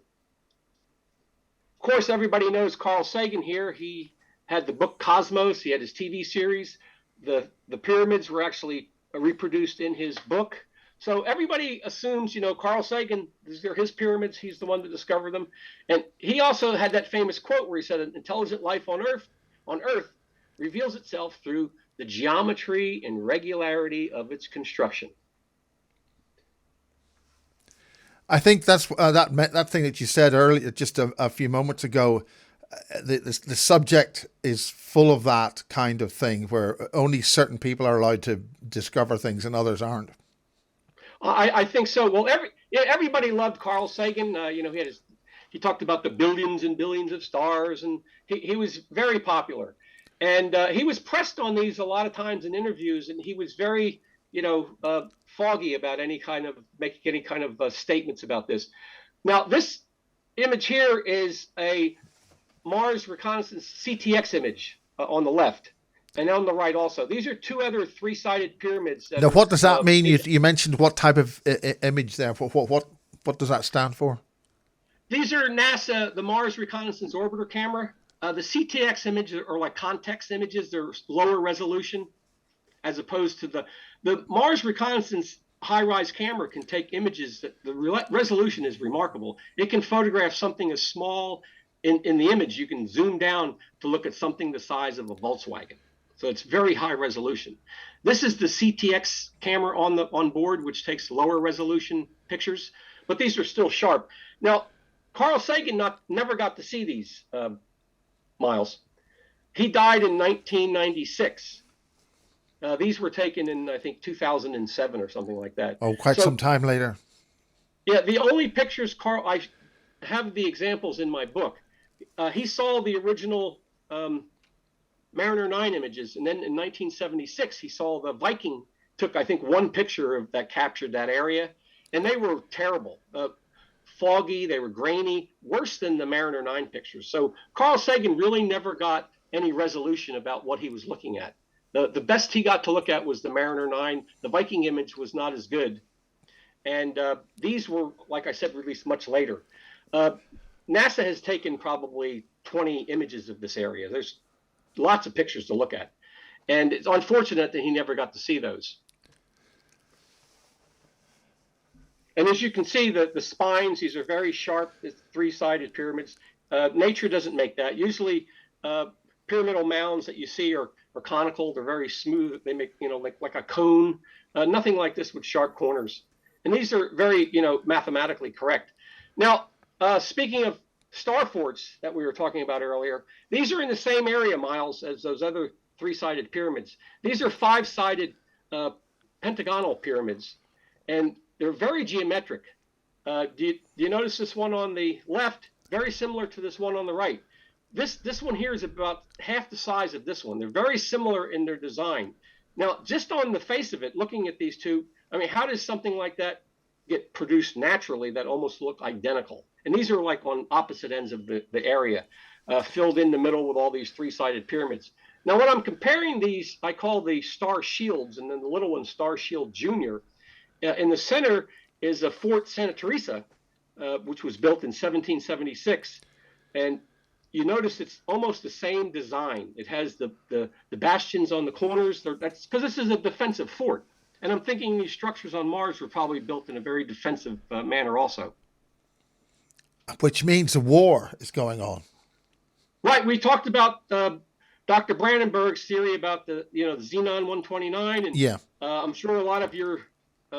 Of course, everybody knows Carl Sagan here. He had the book Cosmos. He had his TV series. The pyramids were actually reproduced in his book. So everybody assumes, Carl Sagan, these are his pyramids. He's the one that discovered them. And he also had that famous quote where he said, intelligent life on Earth reveals itself through the geometry and regularity of its construction. I think that's that thing that you said earlier, just a few moments ago. The subject is full of that kind of thing, where only certain people are allowed to discover things and others aren't. I think so. Well, everybody loved Carl Sagan. He talked about the billions and billions of stars, and he was very popular. And he was pressed on these a lot of times in interviews, and he was very, foggy about making any kind of statements about this. Now, this image here is a Mars Reconnaissance CTX image on the left, and on the right also. These are two other three-sided pyramids. Now, what does that mean? You mentioned what type of image there. What does that stand for? These are NASA, the Mars Reconnaissance Orbiter camera. The CTX images are like context images. They're lower resolution as opposed to the Mars Reconnaissance high-rise camera can take images that the resolution is remarkable. It can photograph something as small in the image. You can zoom down to look at something the size of a Volkswagen. So it's very high resolution. This is the CTX camera on board, which takes lower resolution pictures, but these are still sharp. Now, Carl Sagan never got to see these, Miles. He died in 1996. These were taken in, I think, 2007 or something like that. Oh, quite some time later. Yeah, the only pictures I have the examples in my book. He saw the original Mariner 9 images, and then in 1976 he saw the Viking took, I think, one picture that captured that area, and they were terrible. Foggy, they were grainy, worse than the Mariner 9 pictures. So Carl Sagan really never got any resolution about what he was looking at. The best he got to look at was the Mariner 9. The Viking image was not as good. And these were, like I said, released much later. NASA has taken probably 20 images of this area. There's lots of pictures to look at. And it's unfortunate that he never got to see those. And as you can see, the spines, these are very sharp, three-sided pyramids. Nature doesn't make that. Usually, pyramidal mounds that you see are conical. They're very smooth. They make, like a cone. Nothing like this with sharp corners. And these are very, mathematically correct. Now, speaking of star forts that we were talking about earlier, these are in the same area, Miles, as those other three-sided pyramids. These are five-sided pentagonal pyramids. And they're very geometric. Do you notice this one on the left? Very similar to this one on the right. This one here is about half the size of this one. They're very similar in their design. Now, just on the face of it, looking at these two, I mean, how does something like that get produced naturally that almost look identical? And these are like on opposite ends of the area, filled in the middle with all these three-sided pyramids. Now, when I'm comparing these, I call the star shields, and then the little one, Star Shield Junior. In the center is a Fort Santa Teresa, which was built in 1776. And you notice it's almost the same design. It has the bastions on the corners. That's because this is a defensive fort. And I'm thinking these structures on Mars were probably built in a very defensive manner also. Which means a war is going on. Right. We talked about Dr. Brandenburg's theory about the Xenon 129. And yeah. I'm sure a lot of your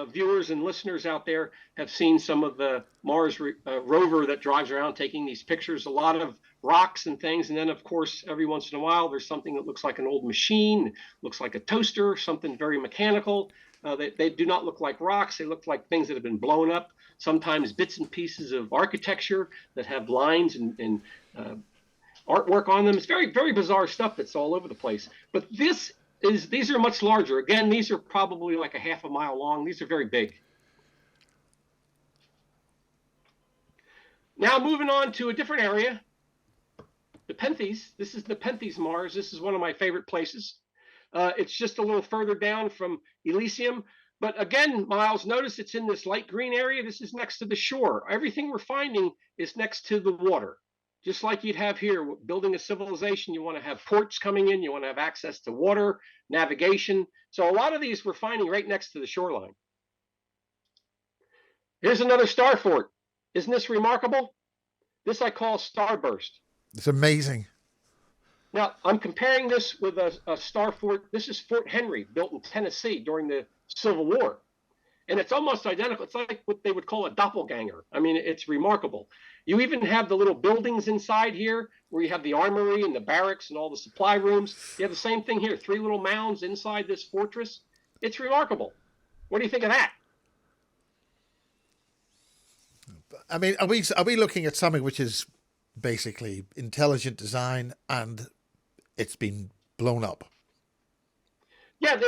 viewers and listeners out there have seen some of the Mars rover that drives around taking these pictures, a lot of rocks and things. And then, of course, every once in a while, there's something that looks like an old machine, looks like a toaster, something very mechanical. They do not look like rocks. They look like things that have been blown up, sometimes bits and pieces of architecture that have lines and artwork on them. It's very, very bizarre stuff that's all over the place. But these are much larger. Again, these are probably like a half a mile long. These are very big. Now moving on to a different area, Nepenthes. This is Nepenthes Mars. This is one of my favorite places. It's just a little further down from Elysium. But again, Miles, notice it's in this light green area. This is next to the shore. Everything we're finding is next to the water. Just like you'd have here, building a civilization, you want to have ports coming in, you want to have access to water, navigation. So a lot of these we're finding right next to the shoreline. Here's another star fort. Isn't this remarkable? This I call starburst. It's amazing. Now, I'm comparing this with a star fort. This is Fort Henry, built in Tennessee during the Civil War. And it's almost identical. It's like what they would call a doppelganger. I mean, it's remarkable. You even have the little buildings inside here where you have the armory and the barracks and all the supply rooms. You have the same thing here, 3 little mounds inside this fortress. It's remarkable. What do you think of that? I mean, are we looking at something which is basically intelligent design and it's been blown up? Yeah,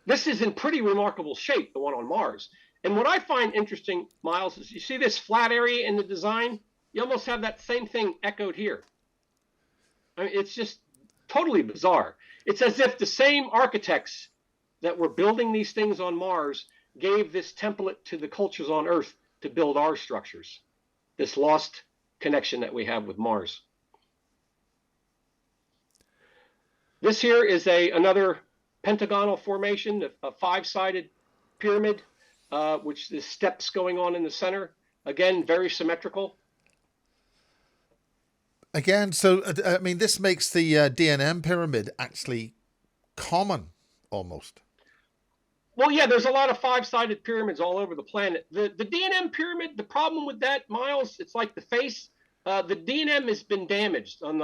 this is in pretty remarkable shape, the one on Mars. And what I find interesting, Miles, is you see this flat area in the design? You almost have that same thing echoed here. I mean, it's just totally bizarre. It's as if the same architects that were building these things on Mars gave this template to the cultures on Earth to build our structures. this lost connection that we have with Mars. This here is another pentagonal formation, a five-sided pyramid, which the steps going on in the center. Again, very symmetrical. Again, so I mean, this makes the D&M pyramid actually common almost. Well, yeah, there's a lot of five-sided pyramids all over the planet. The D&M pyramid, the problem with that, Miles, it's like the face. The D&M has been damaged. On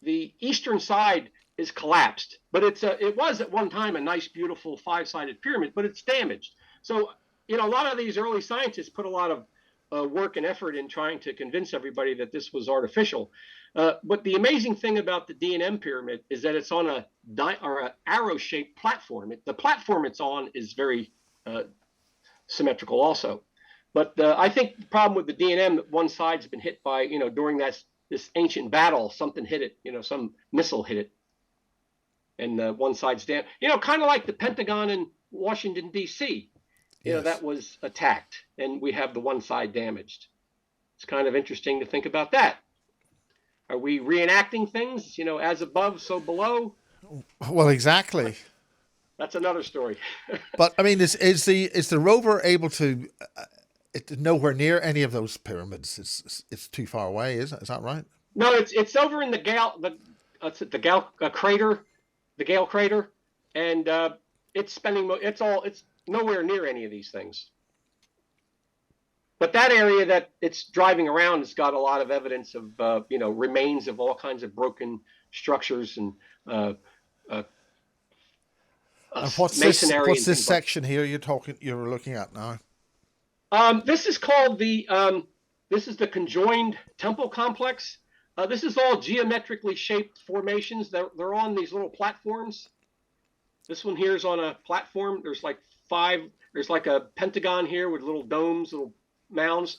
the eastern side is collapsed, but it was at one time a nice, beautiful five-sided pyramid, but it's damaged. So, you know, a lot of these early scientists put a lot of work and effort in trying to convince everybody that this was artificial. But the amazing thing about the D&M pyramid is that it's on a arrow-shaped platform. The platform it's on is very symmetrical also. But I think the problem with the D&M, that one side's been hit by, you know, during this ancient battle, something hit it, you know, some missile hit it. And one side's down, you know, kind of like the Pentagon in Washington, D.C., you know, that was attacked, and we have the one side damaged. It's kind of interesting to think about that. Are we reenacting things, you know, as above, so below? Well, exactly. That's another story. But I mean, is the rover able to nowhere near any of those pyramids? It's too far away. Is that right? No, it's over in the Gale crater, and it's nowhere near any of these things. But that area that it's driving around has got a lot of evidence of, you know, remains of all kinds of broken structures and what's masonry. What's this section here you're looking at now? This is called this is the conjoined temple complex. This is all geometrically shaped formations. They're on these little platforms. This one here is on a platform. There's like a pentagon here with little domes, little mounds.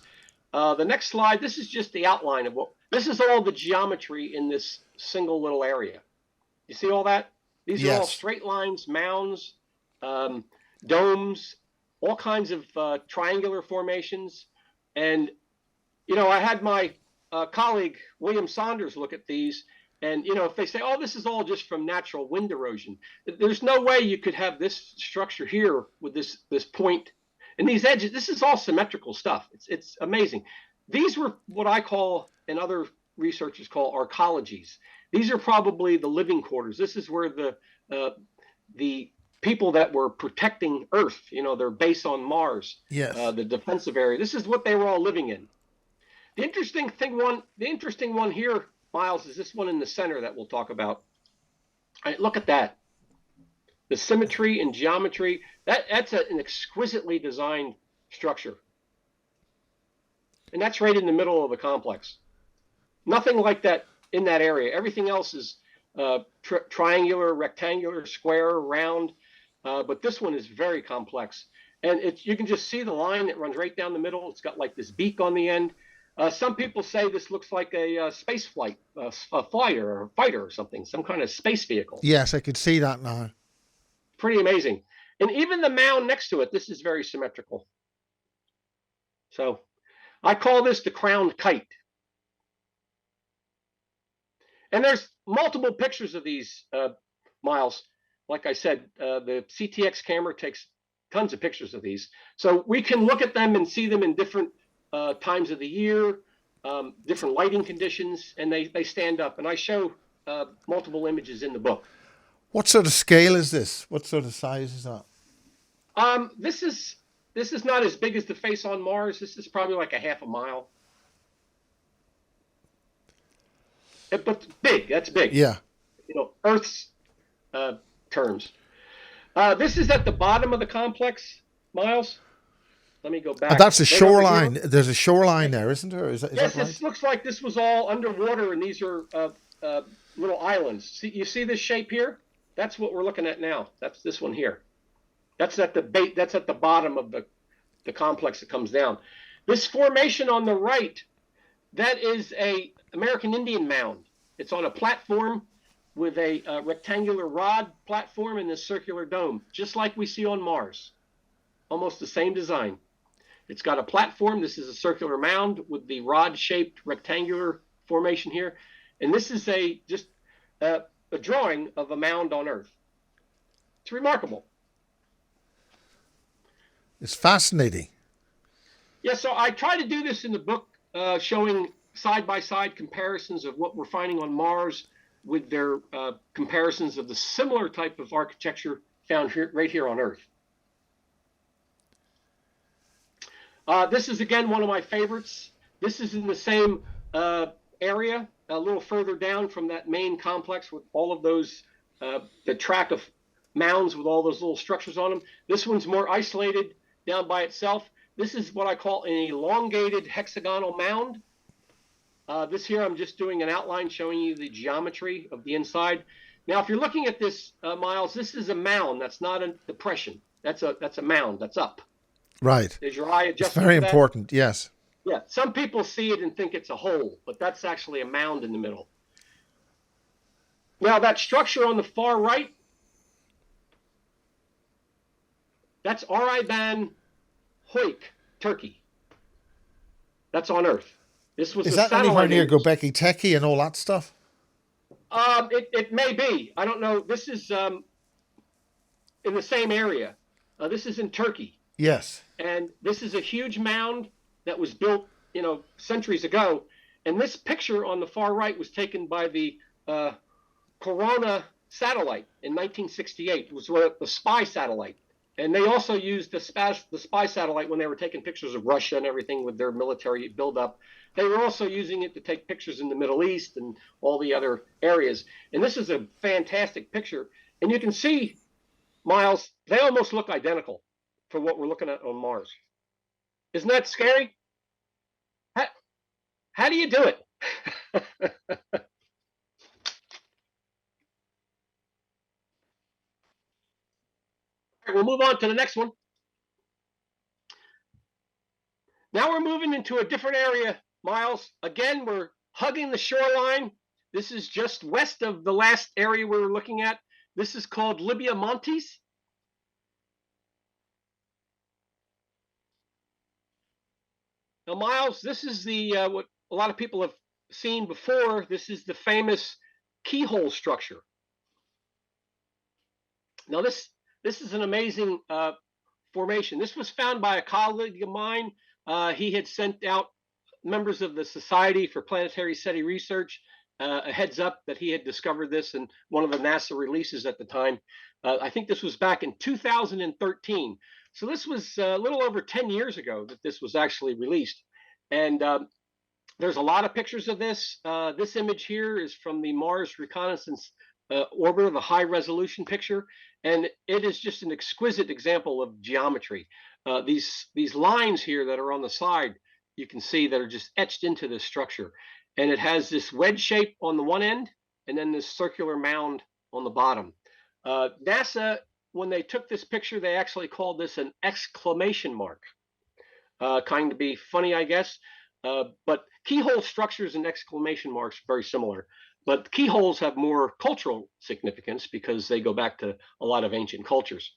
The next slide, this is just the outline of this is all the geometry in this single little area. You see all that? These are all straight lines, mounds, domes, all kinds of triangular formations. And, you know, I had my colleague, William Saunders, look at these. And, you know, if they say, oh, this is all just from natural wind erosion, there's no way you could have this structure here with this point and these edges. This is all symmetrical stuff. It's amazing. These were what I call, and other researchers call, arcologies. These are probably the living quarters. This is where the people that were protecting Earth, you know, their base on Mars, the defensive area. This is what they were all living in. The interesting one here, Miles, is this one in the center that we'll talk about. All right, look at that. The symmetry and geometry, that's an exquisitely designed structure. And that's right in the middle of the complex. Nothing like that in that area. Everything else is triangular, rectangular, square, round. But this one is very complex. And you can just see the line that runs right down the middle. It's got like this beak on the end. Some people say this looks like a space flight, a fighter or something, some kind of space vehicle. Yes, I could see that now. Pretty amazing. And even the mound next to it, this is very symmetrical. So I call this the crowned kite. And there's multiple pictures of these, Miles. Like I said, the CTX camera takes tons of pictures of these. So we can look at them and see them in different times of the year, different lighting conditions, and they stand up. And I show multiple images in the book. What sort of scale is this? What sort of size is that? This is not as big as the face on Mars. This is probably like a half a mile. But big. That's big. Yeah. You know, Earth's terms. This is at the bottom of the complex, Miles. Let me go back. That's a shoreline. There's a shoreline there, isn't there? Is that right? This looks like this was all underwater, and these are little islands. You see this shape here? That's what we're looking at now. That's this one here. That's at the bottom of the complex that comes down. This formation on the right, that is a American Indian mound. It's on a platform with a rectangular rod platform and this circular dome, just like we see on Mars. Almost the same design. It's got a platform. This is a circular mound with the rod-shaped rectangular formation here. And this is just a drawing of a mound on Earth. It's remarkable. It's fascinating. Yeah, so I try to do this in the book, showing side-by-side comparisons of what we're finding on Mars with their comparisons of the similar type of architecture found here, right here on Earth. This is, again, one of my favorites. This is in the same area, a little further down from that main complex with all of those, the track of mounds with all those little structures on them. This one's more isolated down by itself. This is what I call an elongated hexagonal mound. This here, I'm just doing an outline showing you the geometry of the inside. Now, if you're looking at this, Miles, this is a mound. That's not a depression. That's a mound. That's up. Right. Is your eye adjusted? It's very important, yes. Yeah, some people see it and think it's a hole, but that's actually a mound in the middle. Now, that structure on the far right, that's Arayban Hoik, Turkey. That's on Earth. This was Is that anywhere near Göbekli Tepe and all that stuff? It may be. I don't know. This is in the same area. This is in Turkey. Yes. And this is a huge mound that was built, centuries ago. And this picture on the far right was taken by the Corona satellite in 1968. It was the spy satellite. And they also used the spy satellite when they were taking pictures of Russia and everything with their military buildup. They were also using it to take pictures in the Middle East and all the other areas. And this is a fantastic picture. And you can see, Miles, they almost look identical for what we're looking at on Mars. Isn't that scary? How do you do it? We'll move on to the next one. Now we're moving into a different area, Miles. Again, we're hugging the shoreline. This is just west of the last area we were looking at. This is called Libya Montes. Now, Miles, this is the what a lot of people have seen before. This is the famous Keyhole structure. Now, this is an amazing formation. This was found by a colleague of mine. He had sent out members of the Society for Planetary SETI Research a heads up that he had discovered this in one of the NASA releases at the time. I think this was back in 2013. So this was a little over 10 years ago that this was actually released. And there's a lot of pictures of this. This image here is from the Mars Reconnaissance Orbiter, the high resolution picture. And it is just an exquisite example of geometry. These lines here that are on the side, you can see that are just etched into this structure. And it has this wedge shape on the one end, and then this circular mound on the bottom. NASA, when they took this picture, they actually called this an exclamation mark. Kind of be funny, I guess. But keyhole structures and exclamation marks are very similar. But keyholes have more cultural significance because they go back to a lot of ancient cultures.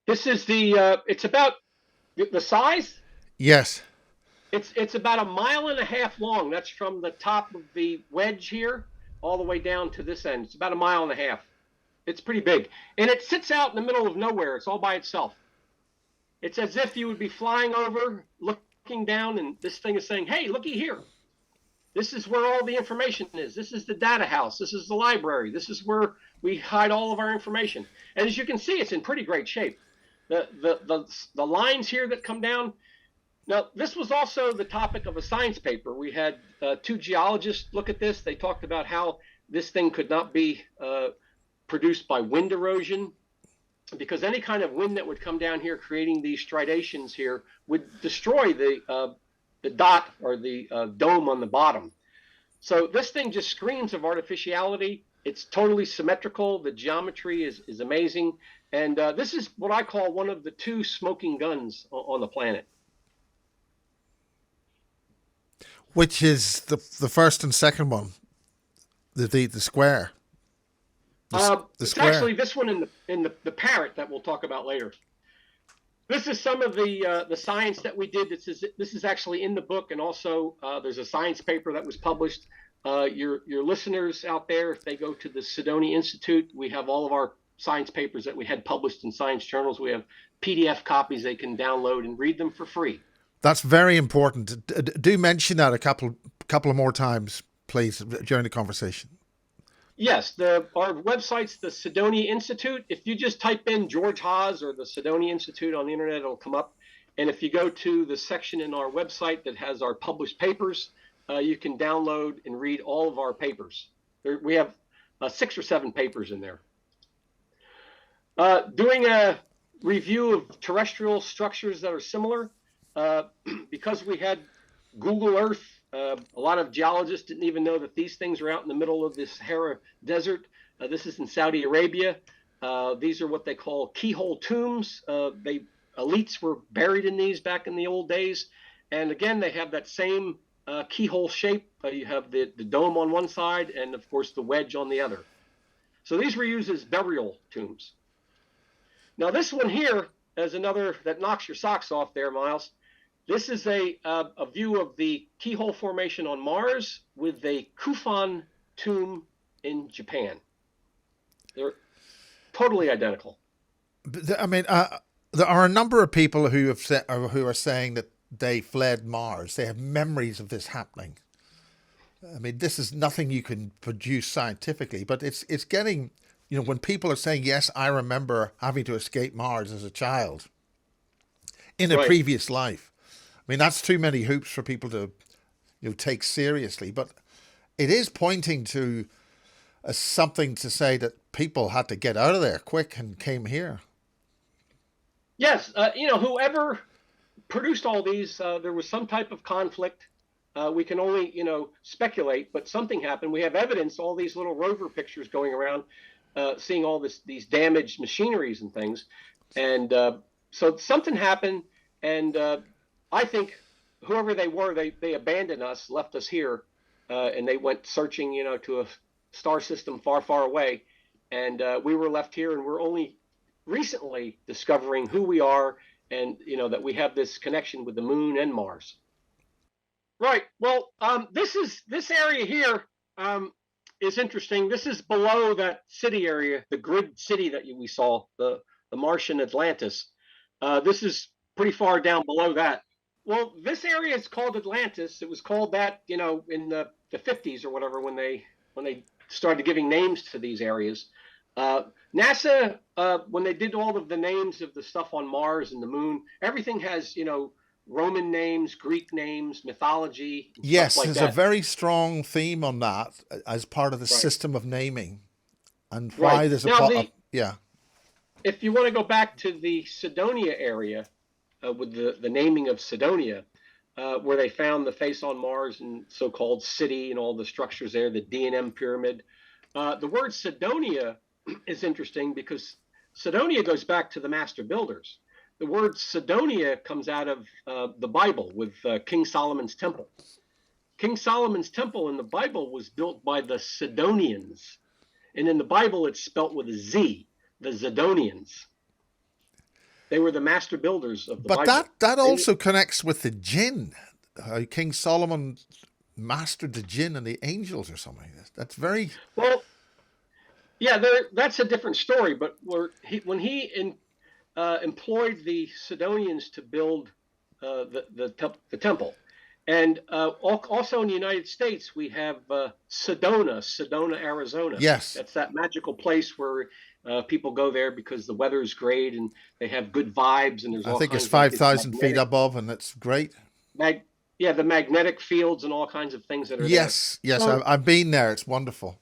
This is it's about the size. Yes. It's about 1.5 miles long. That's from the top of the wedge here all the way down to this end. It's about 1.5 miles. It's pretty big. And it sits out in the middle of nowhere. It's all by itself. It's as if you would be flying over, looking down, and this thing is saying, hey, looky here. This is where all the information is. This is the data house. This is the library. This is where we hide all of our information. And as you can see, it's in pretty great shape. The lines here that come down. Now, this was also the topic of a science paper. We had 2 geologists look at this. They talked about how this thing could not be produced by wind erosion, because any kind of wind that would come down here creating these striations here would destroy the dot or the dome on the bottom. So this thing just screams of artificiality. It's totally symmetrical. The geometry is amazing. And this is what I call one of the 2 smoking guns on the planet. Which is the first and second one, the square, the It's square. actually this one in the Parrot that we'll talk about later. This is some of the science that we did. This is actually in the book, and also there's a science paper that was published. Your listeners out there, if they go to the Cydonia Institute, we have all of our science papers that we had published in science journals. We have PDF copies they can download and read them for free. That's very important. Do mention that a couple of more times, please, during the conversation. Yes, our website's the Cydonia Institute. If you just type in George Haas or the Cydonia Institute on the internet, it'll come up. And if you go to the section in our website that has our published papers, you can download and read all of our papers. We have 6 or 7 papers in there. Doing a review of terrestrial structures that are similar. Because we had Google Earth, a lot of geologists didn't even know that these things are out in the middle of the Sahara Desert. This is in Saudi Arabia. These are what they call keyhole tombs. Elites were buried in these back in the old days. And again, they have that same keyhole shape. You have the dome on one side and, of course, the wedge on the other. So these were used as burial tombs. Now, this one here is another that knocks your socks off there, Miles. This is a view of the Keyhole Formation on Mars with the Kufan tomb in Japan. They're totally identical. I mean, there are a number of people who are saying that they fled Mars. They have memories of this happening. I mean, this is nothing you can produce scientifically, but it's getting, when people are saying, yes, I remember having to escape Mars as a child in a previous life. I mean, that's too many hoops for people to take seriously, but it is pointing to something to say that people had to get out of there quick and came here. Yes, whoever produced all these, there was some type of conflict. We can only, speculate, but something happened. We have evidence, all these little rover pictures going around, seeing all these damaged machineries and things. And so something happened, and I think whoever they were, they abandoned us, left us here, and they went searching, to a star system far, far away. And we were left here, and we're only recently discovering who we are and, that we have this connection with the moon and Mars. Right. Well, this area here is interesting. This is below that city area, the grid city that we saw, the Martian Atlantis. This is pretty far down below that. Well, this area is called Atlantis. It was called that, in the 50s or whatever when they started giving names to these areas. NASA, when they did all of the names of the stuff on Mars and the moon, everything has, Roman names, Greek names, mythology. Yes, stuff like there's that. a very strong theme on that as part of the system of naming, and why there's yeah. If you want to go back to the Cydonia area with the naming of Cydonia, where they found the face on Mars and so-called city and all the structures there, the D&M pyramid, the word Cydonia is interesting because Cydonia goes back to the master builders. The word Cydonia comes out of the Bible with King Solomon's temple. King Solomon's temple in the Bible was built by the Sidonians. And in the Bible, it's spelt with a Z, the Zidonians. They were the master builders of the Bible. But that also connects with the jinn. King Solomon mastered the jinn and the angels or something. That's very... Well, yeah, that's a different story. But when he employed the Sidonians to build the temple. And also in the United States, we have Sedona, Arizona. Yes. That's that magical place where people go there because the weather is great and they have good vibes. And I think it's 5,000 feet above, and it's great. The magnetic fields and all kinds of things that are there. Yes, so, I've been there. It's wonderful.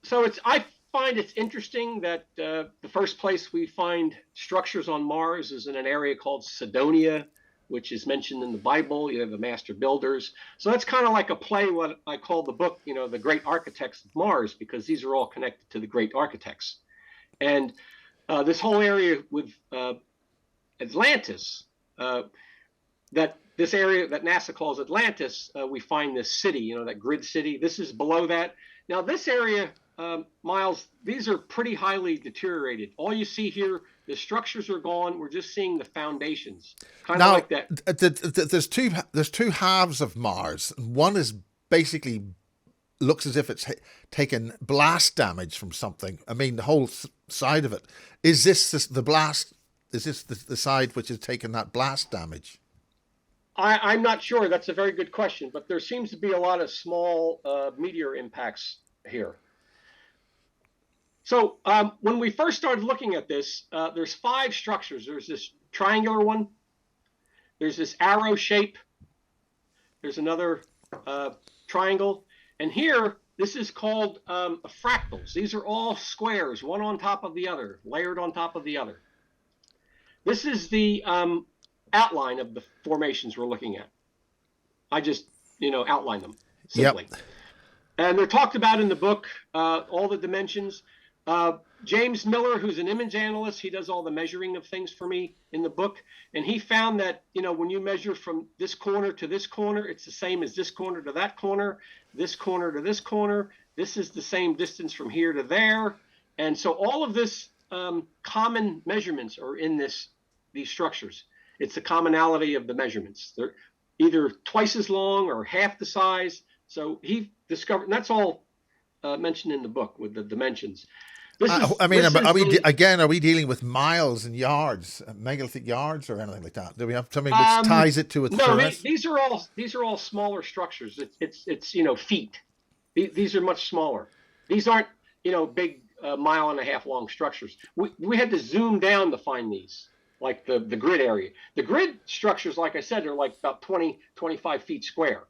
So I find it's interesting that the first place we find structures on Mars is in an area called Cydonia, which is mentioned in the Bible. You have the master builders. So that's kind of like a play, what I call the book, the great architects of Mars, because these are all connected to the great architects. And this whole area with Atlantis, that this area that NASA calls Atlantis, we find this city, that grid city. This is below that. Now, this area, Miles, these are pretty highly deteriorated. All you see here, the structures are gone. We're just seeing the foundations, kind of like that. There's two halves of Mars. One is basically looks as if it's taken blast damage from something. I mean, the whole side of it. Is this the blast? Is this the side which has taken that blast damage? I'm not sure. That's a very good question, but there seems to be a lot of small meteor impacts here. So when we first started looking at this, there's 5 structures. There's this triangular one. There's this arrow shape. There's another triangle. And here, this is called fractals. These are all squares, one on top of the other, layered on top of the other. This is the outline of the formations we're looking at. I just, outline them simply. Yep. And they're talked about in the book, all the dimensions. James Miller, who's an image analyst, he does all the measuring of things for me in the book. And he found that, when you measure from this corner to this corner, it's the same as this corner to that corner, this corner to this corner. This is the same distance from here to there. And so all of this common measurements are in these structures. It's the commonality of the measurements. They're either twice as long or half the size. So he discovered, and that's all mentioned in the book with the dimensions. Are we dealing with miles and yards, megalithic yards, or anything like that? Do we have something which ties it to its furnace? These are all smaller structures. It's feet. These are much smaller. These aren't big 1.5 mile long structures. We had to zoom down to find these, like the grid area. The grid structures, like I said, are like about 25 feet square,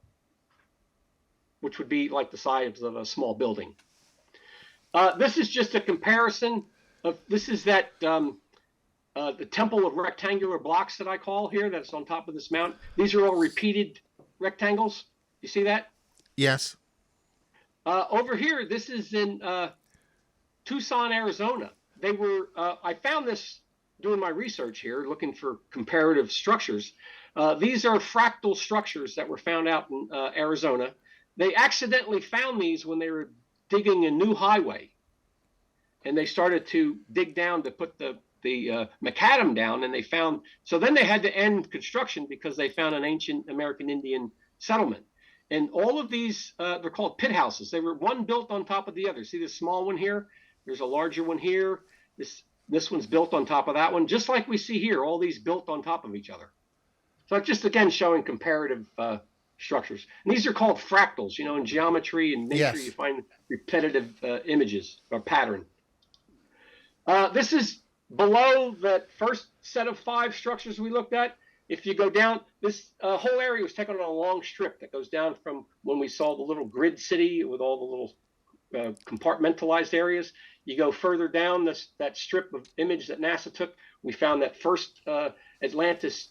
which would be like the size of a small building. This is just a comparison of, this is that the temple of rectangular blocks that I call here, that's on top of this mountain. These are all repeated rectangles. You see that? Yes. Over here, this is in Tucson, Arizona. I found this doing my research here, looking for comparative structures. These are fractal structures that were found out in Arizona. They accidentally found these when they were digging a new highway, and they started to dig down to put the macadam down, and so then they had to end construction because they found an ancient American Indian settlement. And all of these, they're called pit houses. They were one built on top of the other. See this small one here? There's a larger one here. This one's built on top of that one, just like we see here, all these built on top of each other. So it's just, again, showing comparative structures. And these are called fractals. In geometry and nature, yes, you find repetitive images or pattern. This is below that first set of 5 structures we looked at. If you go down, this whole area was taken on a long strip that goes down from when we saw the little grid city with all the little compartmentalized areas. You go further down that strip of image that NASA took, we found that first Atlantis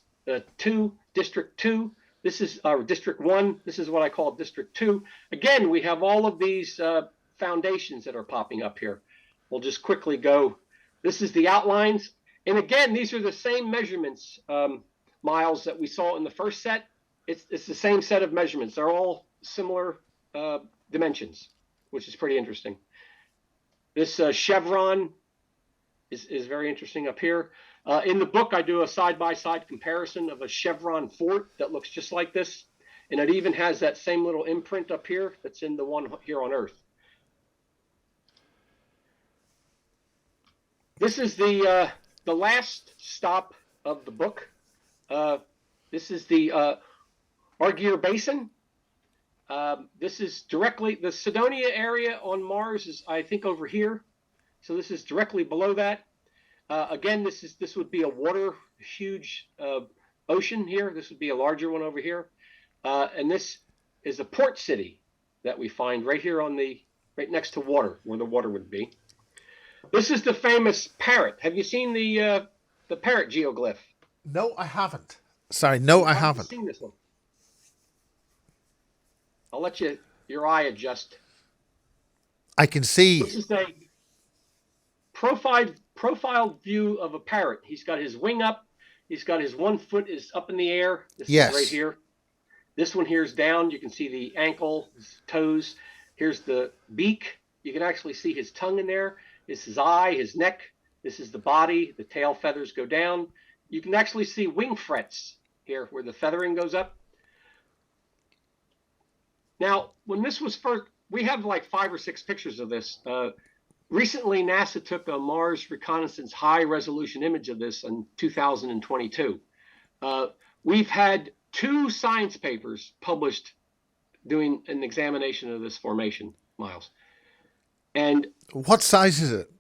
2, District 2. This is District 1. This is what I call District 2. Again, we have all of these foundations that are popping up here. We'll just quickly go. This is the outlines. And again, these are the same measurements, Miles, that we saw in the first set. It's the same set of measurements. They're all similar dimensions, which is pretty interesting. This chevron is very interesting up here. In the book, I do a side-by-side comparison of a chevron fort that looks just like this. And it even has that same little imprint up here that's in the one here on Earth. This is the last stop of the book. This is the Argyre Basin. This is directly, the Cydonia area on Mars is, I think, over here. So this is directly below that. Again, this would be a huge ocean here. This would be a larger one over here. And this is a port city that we find right here right next to water, where the water would be. This is the famous Parrot. Have you seen the Parrot geoglyph? No, I haven't. Sorry, no, I haven't. Seen this one. I'll let your eye adjust. I can see. This is a profiled view of a parrot. He's got his wing up. he's got his one foot is up in the air. This Yes. is right here. This one here is down. You can see the ankle, his toes. Here's the beak. You can actually see his tongue in there. This is his eye, his neck. This is the body. The tail feathers go down. You can actually see wing frets here where the feathering goes up. Now, when this was first, we have like 5 or 6 pictures of this. Recently, NASA took a Mars reconnaissance high-resolution image of this in 2022. We've had 2 science papers published doing an examination of this formation, Miles. And what size is it?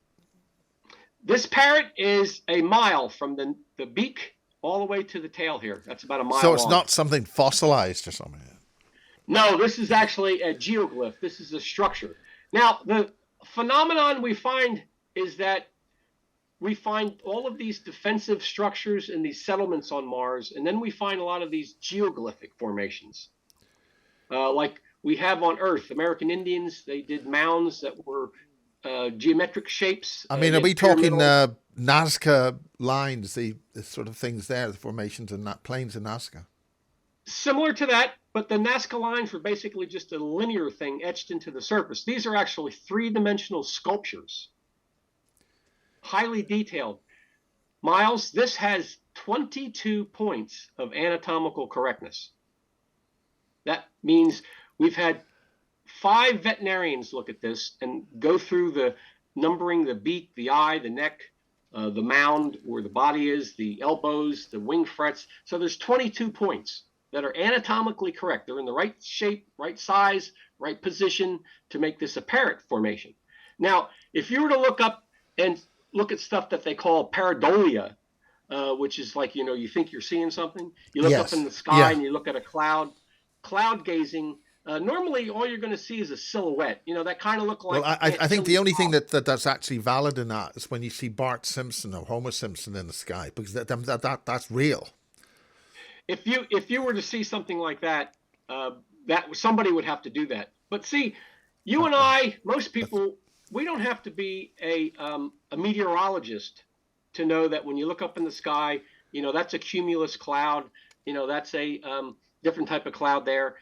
This parrot is a mile from the beak all the way to the tail here. That's about a mile So it's long. not something fossilized or something? No, this is actually a geoglyph. This is a structure. Now, the phenomenon we find is that we find all of these defensive structures and these settlements on Mars, and then we find a lot of these geoglyphic formations. Like we have on Earth, American Indians, they did mounds that were geometric shapes. I mean, are we talking Nazca lines, the sort of things there, the formations and plains in Nazca? Similar to that, but the Nazca lines were basically just a linear thing etched into the surface. These are actually 3-dimensional sculptures, highly detailed. Miles, this has 22 points of anatomical correctness. That means we've had 5 veterinarians look at this and go through the numbering the beak, the eye, the neck, the mound where the body is, the elbows, the wing frets. So there's 22 points that are anatomically correct. They're in the right shape, right size, right position to make this a parrot formation. Now, if you were to look up and look at stuff that they call pareidolia, which is like, you think you're seeing something. You look up in the sky and you look at a cloud gazing. Normally, all you're going to see is a silhouette. That kind of look like. Well, I think the only thing that's actually valid in that is when you see Bart Simpson or Homer Simpson in the sky, because that's real. If you were to see something like that, that somebody would have to do that. But see, you and I, most people, we don't have to be a meteorologist to know that when you look up in the sky, that's a cumulus cloud. That's a different type of cloud there.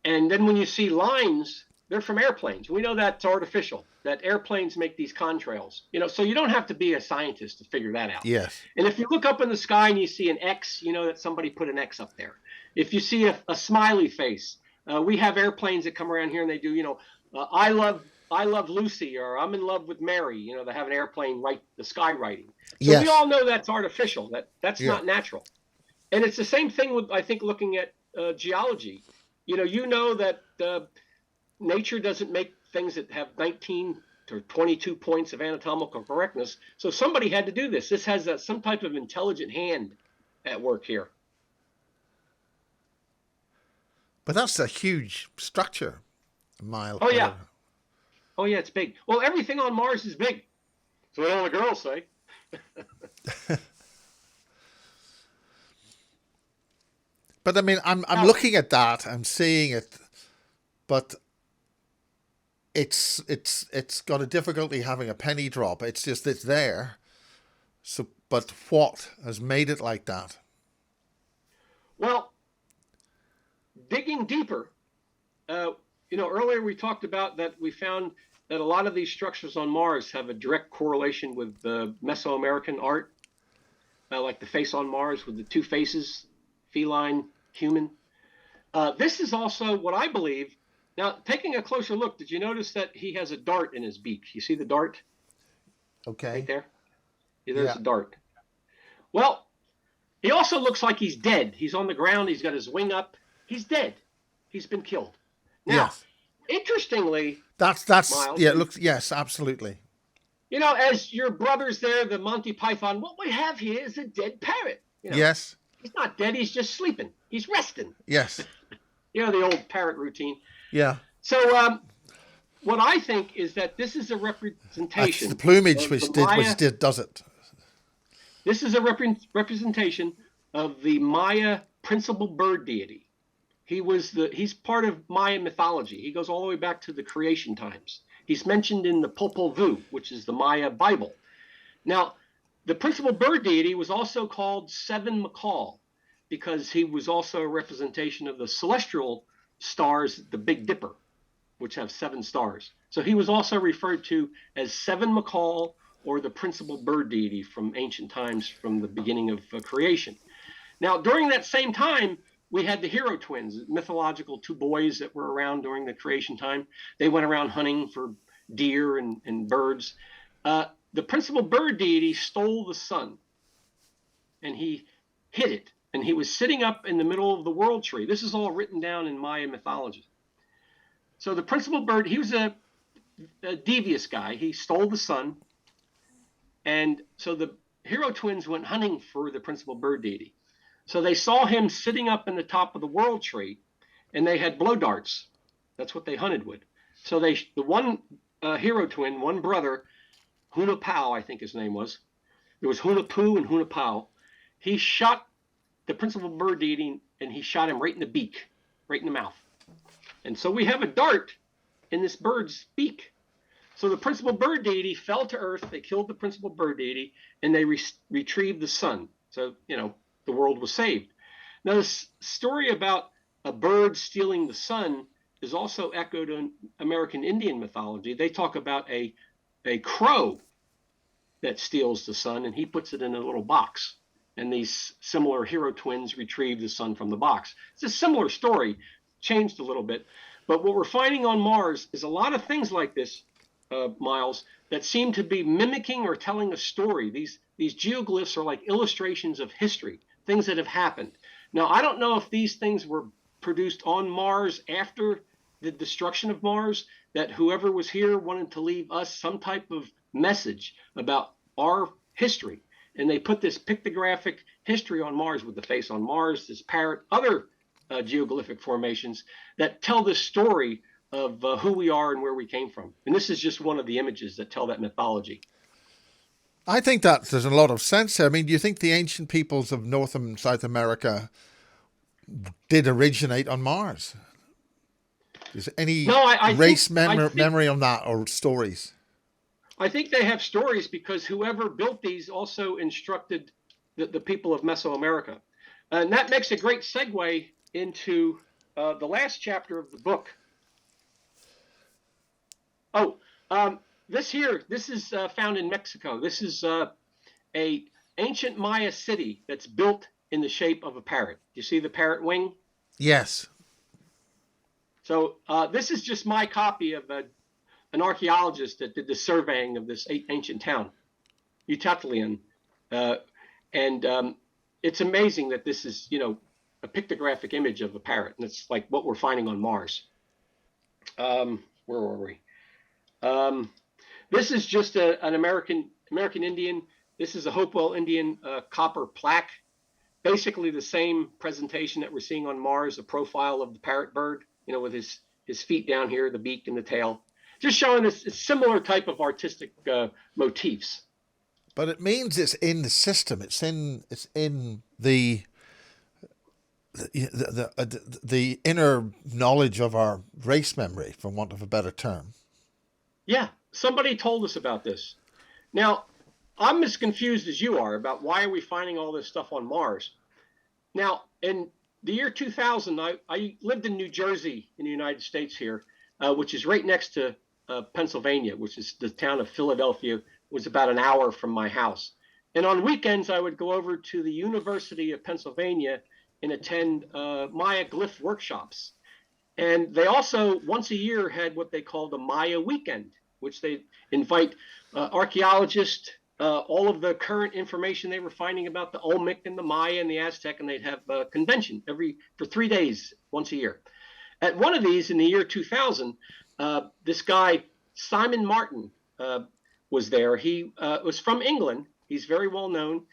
And then when you see lines, they're from airplanes. We know that's artificial, that airplanes make these contrails. So you don't have to be a scientist to figure that out. Yes. And if you look up in the sky and you see an X, that somebody put an X up there. If you see a smiley face, we have airplanes that come around here and they do, I love Lucy, or I'm in love with Mary. They have an airplane write the sky writing. So we all know that's artificial. That's not natural. And it's the same thing with, I think, looking at geology. You know that nature doesn't make things that have 19 or 22 points of anatomical correctness. So somebody had to do this. This has some type of intelligent hand at work here. But that's a huge structure, a mile. Oh, yeah. Oh, yeah, it's big. Well, everything on Mars is big. So what all the girls say. But I mean, I'm looking at that, I'm seeing it, but it's got a difficulty having a penny drop. It's there. So, but what has made it like that? Well, digging deeper, earlier we talked about that we found that a lot of these structures on Mars have a direct correlation with the Mesoamerican art, like the face on Mars with the 2 faces. Feline, human. This is also what I believe. Now, taking a closer look, did you notice that he has a dart in his beak? You see the dart? Okay. Right there? Yeah, there's a dart. Well, he also looks like he's dead. He's on the ground. He's got his wing up. He's dead. He's been killed. Now, interestingly, that's Miles, yeah. It looks absolutely. As your brothers there, the Monty Python, what we have here is a dead parrot. Yes. He's not dead. He's just sleeping. He's resting. Yes. The old parrot routine. Yeah. So what I think is that this is a representation. That's the plumage which does it. This is a representation of the Maya principal bird deity. He's part of Maya mythology. He goes all the way back to the creation times. He's mentioned in the Popol Vuh, which is the Maya Bible. Now, the principal bird deity was also called Seven McCall because he was also a representation of the celestial stars, the Big Dipper, which have 7 stars. So he was also referred to as Seven McCall, or the principal bird deity from ancient times, from the beginning of creation. Now, during that same time, we had the hero twins, mythological 2 boys that were around during the creation time. They went around hunting for deer and birds. The principal bird deity stole the sun, and he hid it. And he was sitting up in the middle of the world tree. This is all written down in Maya mythology. So the principal bird, he was a devious guy. He stole the sun. And so the hero twins went hunting for the principal bird deity. So they saw him sitting up in the top of the world tree, and they had blow darts. That's what they hunted with. So the one hero twin, one brother, Hunapao, I think his name was. There was Hunapu and Hunapao. He shot the principal bird deity, and he shot him right in the beak, right in the mouth. And so we have a dart in this bird's beak. So the principal bird deity fell to earth. They killed the principal bird deity, and they retrieved the sun. So, the world was saved. Now, this story about a bird stealing the sun is also echoed in American Indian mythology. They talk about a crow that steals the sun, and he puts it in a little box. And these similar hero twins retrieve the sun from the box. It's a similar story, changed a little bit. But what we're finding on Mars is a lot of things like this, Miles, that seem to be mimicking or telling a story. These geoglyphs are like illustrations of history, things that have happened. Now, I don't know if these things were produced on Mars after the destruction of Mars, that whoever was here wanted to leave us some type of message about our history. And they put this pictographic history on Mars with the face on Mars, this Parrot, other geoglyphic formations that tell the story of who we are and where we came from. And this is just one of the images that tell that mythology. I think that there's a lot of sense there. I mean, do you think the ancient peoples of North and South America did originate on Mars? Is there any memory on that, or stories? I think they have stories because whoever built these also instructed the people of Mesoamerica. And that makes a great segue into the last chapter of the book. This is found in Mexico. This is a ancient Maya city that's built in the shape of a parrot. You see the parrot wing? Yes. So this is just my copy of an archaeologist that did the surveying of this ancient town, Utatlian. And it's amazing that this is, a pictographic image of a parrot. And it's like what we're finding on Mars. Where were we? This is just an American Indian. This is a Hopewell Indian copper plaque. Basically the same presentation that we're seeing on Mars, a profile of the parrot bird, with his feet down here, the beak and the tail. Just showing this similar type of artistic motifs. But it means it's in the system. It's in the inner knowledge of our race memory, for want of a better term. Yeah, somebody told us about this. Now, I'm as confused as you are about why are we finding all this stuff on Mars. Now, in the year 2000, I lived in New Jersey in the United States here, which is right next to Pennsylvania, which is the town of Philadelphia, was about an hour from my house. And on weekends, I would go over to the University of Pennsylvania and attend Maya glyph workshops. And they also, once a year, had what they called a Maya weekend, which they invite archaeologists, all of the current information they were finding about the Olmec and the Maya and the Aztec, and they'd have a convention for 3 days, once a year. At one of these in the year 2000, this guy, Simon Martin, was there. He was from England. He's very well known.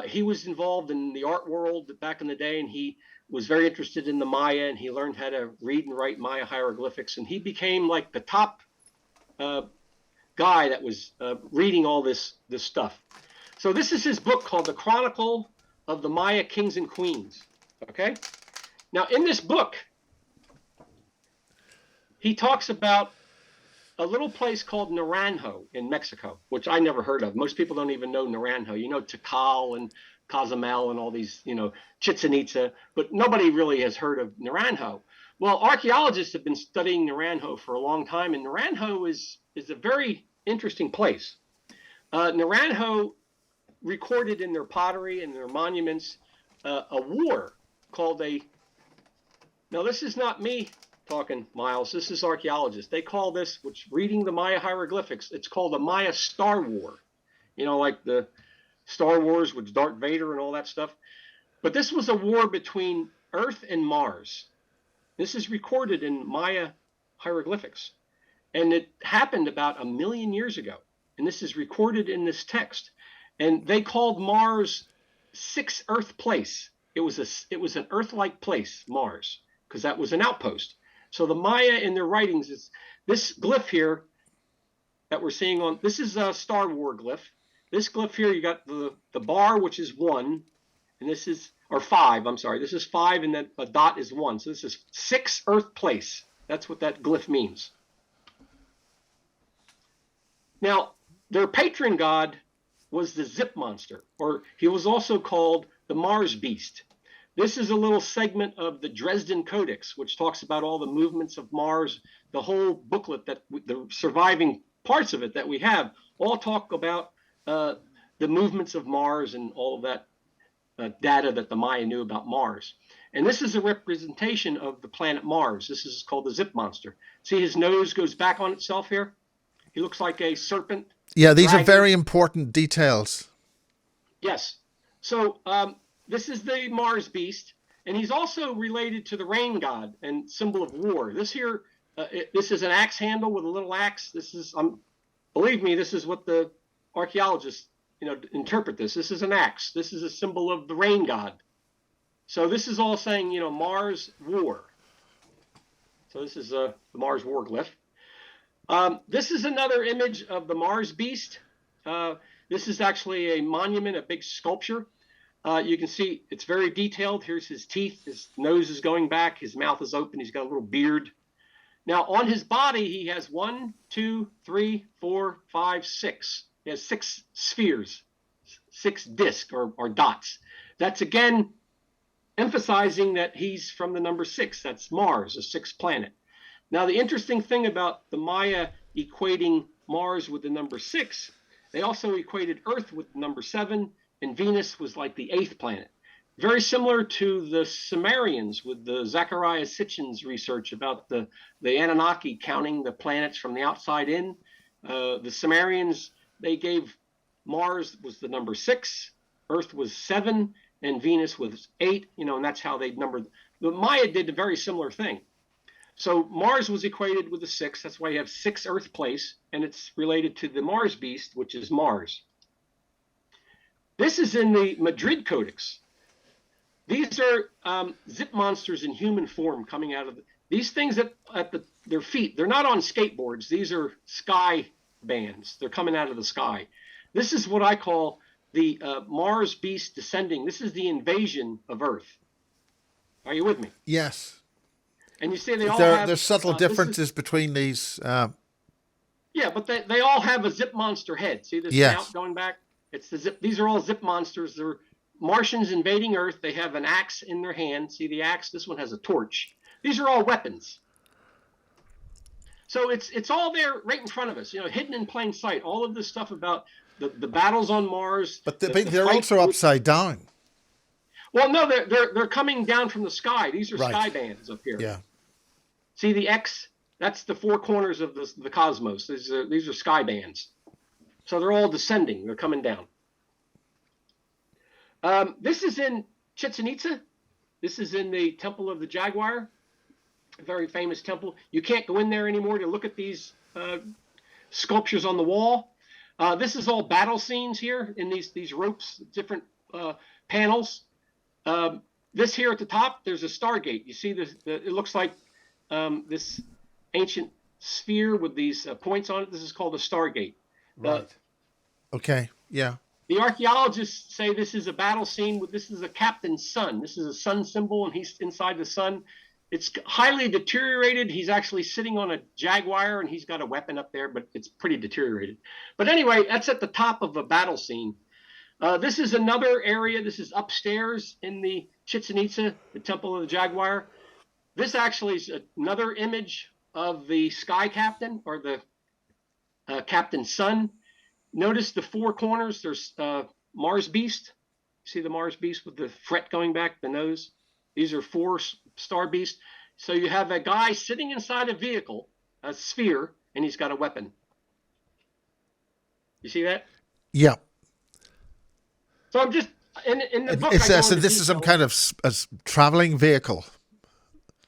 He was involved in the art world back in the day, and he was very interested in the Maya, and he learned how to read and write Maya hieroglyphics, and he became like the top guy that was reading all this stuff. So this is his book called The Chronicle of the Maya Kings and Queens. Okay? Now, in this book, he talks about a little place called Naranjo in Mexico, which I never heard of. Most people don't even know Naranjo. You know Tikal and Cozumel and all these, Chichen Itza, but nobody really has heard of Naranjo. Well, archaeologists have been studying Naranjo for a long time, and Naranjo is a very interesting place. Naranjo recorded in their pottery and their monuments a war called now this is not me talking, Miles, this is archaeologists. They call this, which reading the Maya hieroglyphics, it's called the Maya Star War. Like the Star Wars with Darth Vader and all that stuff. But this was a war between Earth and Mars. This is recorded in Maya hieroglyphics. And it happened about 1 million years ago. And this is recorded in this text. And they called Mars 6th Earth place. It was an Earth-like place, Mars, because that was an outpost. So the Maya in their writings is this glyph here that we're seeing on, this is a Star War glyph. This glyph here, you got the bar, which is 1, and this is, or 5, I'm sorry. This is 5, and then a dot is 1. So this is 6th Earth place. That's what that glyph means. Now, their patron god was the Zip monster, or he was also called the Mars beast. This is a little segment of the Dresden Codex, which talks about all the movements of Mars. The whole booklet, the surviving parts of it that we have, all talk about the movements of Mars and all of that data that the Maya knew about Mars. And this is a representation of the planet Mars. This is called the Zip monster. See, his nose goes back on itself here. He looks like a serpent. Yeah, these are very important details. Yes. So this is the Mars beast, and he's also related to the rain god and symbol of war. This here, this is an axe handle with a little axe. This is, believe me, this is what the archaeologists, interpret this. This is an axe. This is a symbol of the rain god. So this is all saying, Mars war. So this is the Mars war glyph. This is another image of the Mars beast. This is actually a monument, a big sculpture. You can see it's very detailed. Here's his teeth. His nose is going back. His mouth is open. He's got a little beard. Now, on his body, he has 1, 2, 3, 4, 5, 6. He has 6 spheres, 6 discs or dots. That's, again, emphasizing that he's from the number 6. That's Mars, a 6th planet. Now, the interesting thing about the Maya equating Mars with the number 6, they also equated Earth with the number 7, and Venus was like the 8th planet. Very similar to the Sumerians with the Zecharia Sitchin's research about the Anunnaki counting the planets from the outside in. The Sumerians, they gave Mars was the number 6, Earth was 7, and Venus was 8, and that's how they numbered. The Maya did a very similar thing. So Mars was equated with the 6. That's why you have 6 Earth place, and it's related to the Mars beast, which is Mars. This is in the Madrid Codex. These are zip monsters in human form coming out of these things at their feet. They're not on skateboards. These are sky bands. They're coming out of the sky. This is what I call the Mars beast descending. This is the invasion of Earth. Are you with me? Yes. And you see they all have... There's subtle differences between these. Yeah, but they all have a zip monster head. See this snout going back? It's the zip. These are all zip monsters. They're Martians invading Earth. They have an axe in their hand. See the axe? This one has a torch. These are all weapons. So it's all there right in front of us, hidden in plain sight. All of this stuff about the battles on Mars. But they're also upside down. Well, no, they're coming down from the sky. These are sky bands up here. Yeah. See the X? That's the 4 corners of the cosmos. These are sky bands. So they're all descending. They're coming down. This is in Chichen Itza. This is in the Temple of the Jaguar, a very famous temple. You can't go in there anymore to look at these sculptures on the wall. This is all battle scenes here in these ropes, different panels. This here at the top, there's a Stargate. You see it looks like this ancient sphere with these points on it. This is called a Stargate. Right. Okay. Yeah. The archaeologists say this is a battle scene. This is a captain's sun. This is a sun symbol, and he's inside the sun. It's highly deteriorated. He's actually sitting on a jaguar, and he's got a weapon up there, but it's pretty deteriorated. But anyway, that's at the top of a battle scene. This is another area. This is upstairs in the Chichen Itza, the Temple of the Jaguar. This actually is another image of the sky captain, or the captain's son. Notice the four corners. There's Mars Beast. See the Mars Beast with the fret going back, the nose? These are four star beasts. So you have a guy sitting inside a vehicle, a sphere, and he's got a weapon. You see that? Yeah. So I'm just in the book. So this is some kind of a traveling vehicle.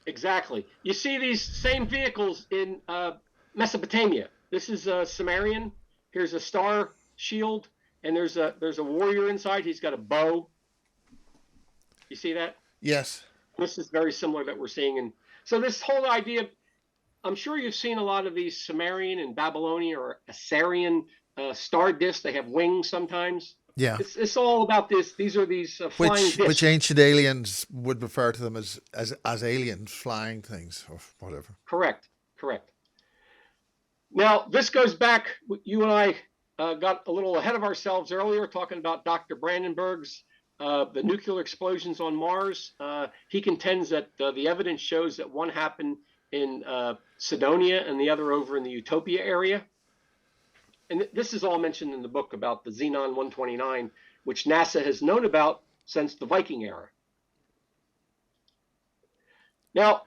Exactly. You see these same vehicles in Mesopotamia. This is a Sumerian. Here's a star shield, and there's a warrior inside. He's got a bow. You see that? Yes. This is very similar that we're seeing. And so this whole idea, I'm sure you've seen a lot of these Sumerian and Babylonian or Assyrian star discs. They have wings sometimes. Yeah. It's all about this. These are these flying discs. Which ancient aliens would refer to them as aliens, flying things or whatever. Correct. Now, this goes back, you and I got a little ahead of ourselves earlier talking about Dr. Brandenburg's the nuclear explosions on Mars. He contends that the evidence shows that one happened in Cydonia and the other over in the Utopia area. And this is all mentioned in the book about the Xenon 129, which NASA has known about since the Viking era. Now,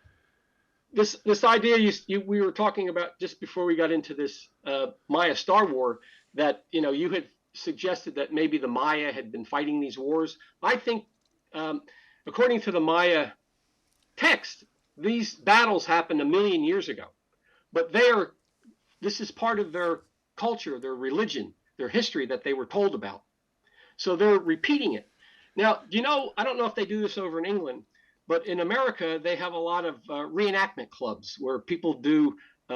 this idea we were talking about just before we got into this Maya Star War, that you had suggested that maybe the Maya had been fighting these wars. I think, according to the Maya text, these battles happened 1 million years ago. But this is part of their culture, their religion, their history that they were told about. So they're repeating it. Now, I don't know if they do this over in England, but in America, they have a lot of reenactment clubs where people do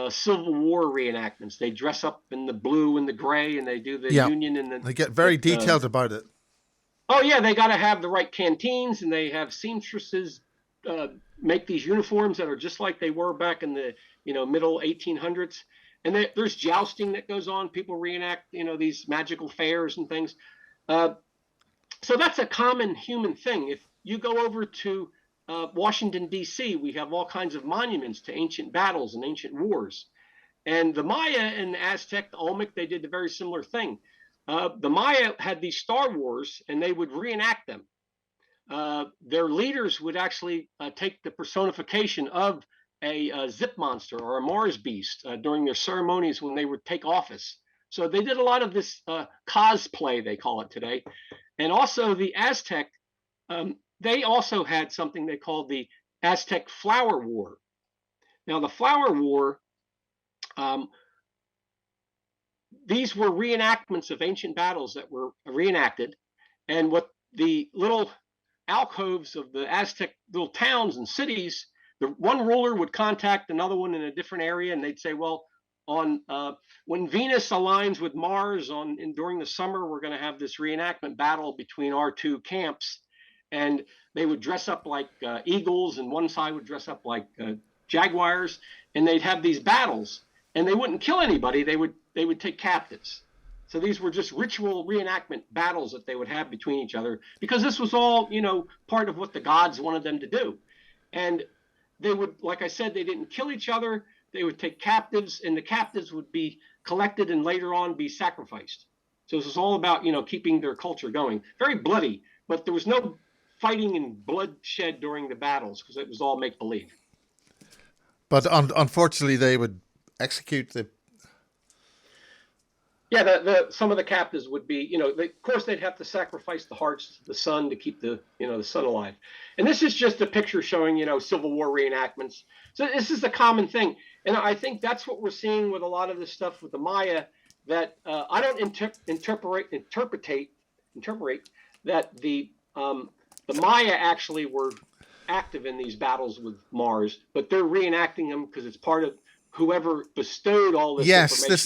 Civil War reenactments. They dress up in the blue and the gray, and they do the Union and they get very detailed about it. Oh yeah, they got to have the right canteens, and they have seamstresses make these uniforms that are just like they were back in the middle 1800s. And there's jousting that goes on. People reenact these magical fairs and things. So that's a common human thing. If you go over to Washington, D.C., we have all kinds of monuments to ancient battles and ancient wars. And the Maya and the Aztec, the Olmec, they did a very similar thing. The Maya had these Star Wars, and they would reenact them. Their leaders would actually take the personification of a zip monster or a Mars beast during their ceremonies when they would take office. So they did a lot of this cosplay, they call it today. And also the Aztec, they also had something they called the Aztec Flower War. Now, the Flower War, these were reenactments of ancient battles that were reenacted. And what the little alcoves of the Aztec little towns and cities, the one ruler would contact another one in a different area, and they'd say, well, when Venus aligns with Mars during the summer, we're going to have this reenactment battle between our two camps. And they would dress up like eagles, and one side would dress up like jaguars, and they'd have these battles. And they wouldn't kill anybody; they would take captives. So these were just ritual reenactment battles that they would have between each other, because this was all part of what the gods wanted them to do. And they would, like I said, they didn't kill each other. They would take captives, and the captives would be collected and later on be sacrificed. So this was all about keeping their culture going. Very bloody, but there was no fighting and bloodshed during the battles because it was all make-believe. But unfortunately, they would execute the... Yeah, some of the captives would be, of course, they'd have to sacrifice the hearts to the sun to keep the sun alive. And this is just a picture showing, Civil War reenactments. So this is a common thing. And I think that's what we're seeing with a lot of this stuff with the Maya, that I don't interpret that the Maya actually were active in these battles with Mars, but they're reenacting them because it's part of whoever bestowed all this. Yes, this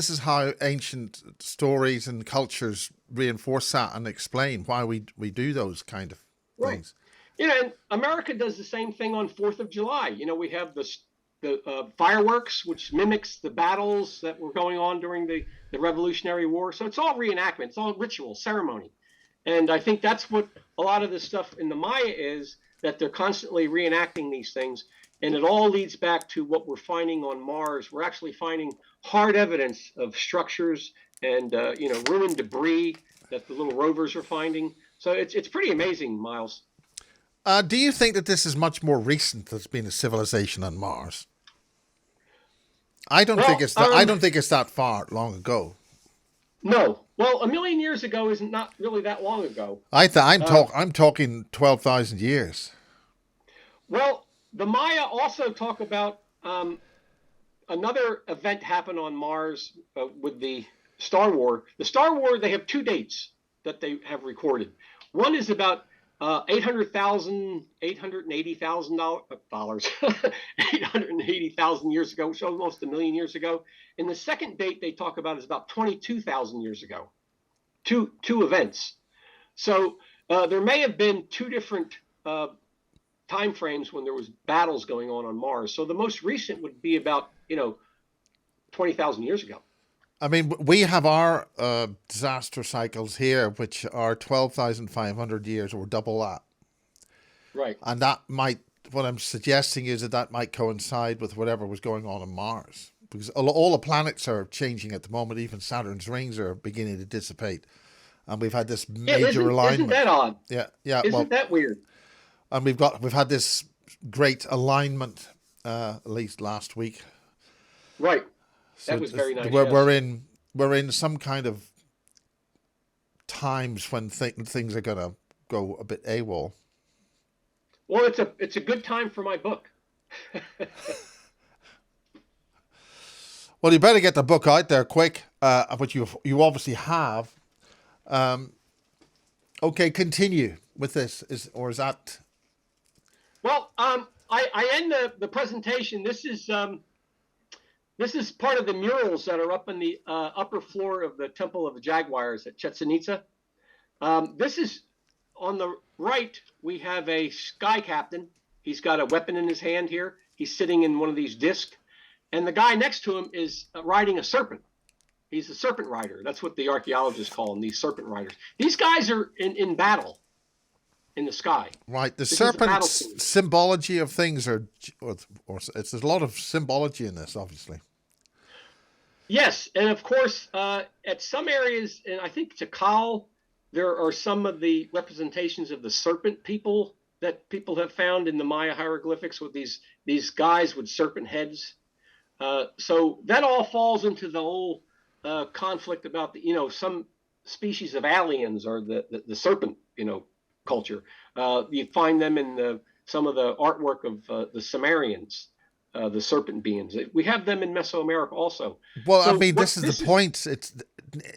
is how ancient stories and cultures reinforce that and explain why we do those kind of things. And America does the same thing on 4th of July. We have the fireworks, which mimics the battles that were going on during the Revolutionary War. So it's all reenactment. It's all ritual, ceremony. And I think that's what a lot of this stuff in the Maya is, that they're constantly reenacting these things. And it all leads back to what we're finding on Mars. We're actually finding hard evidence of structures and, ruined debris that the little rovers are finding. So it's pretty amazing, Miles. Do you think that this is much more recent? There's been a civilization on Mars. I don't think it's that. I don't think it's that far long ago. No. Well, 1,000,000 years ago isn't not really that long ago. I'm talking 12,000 years. Well, the Maya also talk about another event happened on Mars with the Star War. The Star War, they have 2 dates that they have recorded. One is about $880,000, $880,000 years ago, which is almost 1,000,000 years ago. And the second date they talk about is about 22,000 years ago. Two events. So there may have been 2 different time frames when there was battles going on Mars. So the most recent would be about 20,000 years ago. I mean, we have our disaster cycles here, which are 12,500 years, or double that. Right. And what I'm suggesting is that might coincide with whatever was going on Mars. Because all the planets are changing at the moment. Even Saturn's rings are beginning to dissipate. And we've had this major alignment. Isn't that odd? Yeah. Isn't that weird? And we've had this great alignment, at least last week. Right. That was very nice. We're in some kind of times when things are going to go a bit AWOL. Well, it's a good time for my book. Well, you better get the book out there quick, but you obviously have. Okay, continue with this. Is that? Well, I end the presentation. This is part of the murals that are up in the upper floor of the Temple of the Jaguars at Chichen Itza. This is on the right. We have a sky captain. He's got a weapon in his hand here. He's sitting in one of these discs. And the guy next to him is riding a serpent. He's a serpent rider. That's what the archaeologists call them, these serpent riders. These guys are in battle in the sky. Right. The serpent symbology of things there's a lot of symbology in this, obviously. Yes. And of course, at some areas, and I think Keyhole, there are some of the representations of the serpent people that people have found in the Maya hieroglyphics with these guys with serpent heads. So that all falls into the whole conflict about some species of aliens or the serpent culture. You find them in some of the artwork of the Sumerians, the serpent beings. We have them in Mesoamerica also. Well, so I mean, this is the point.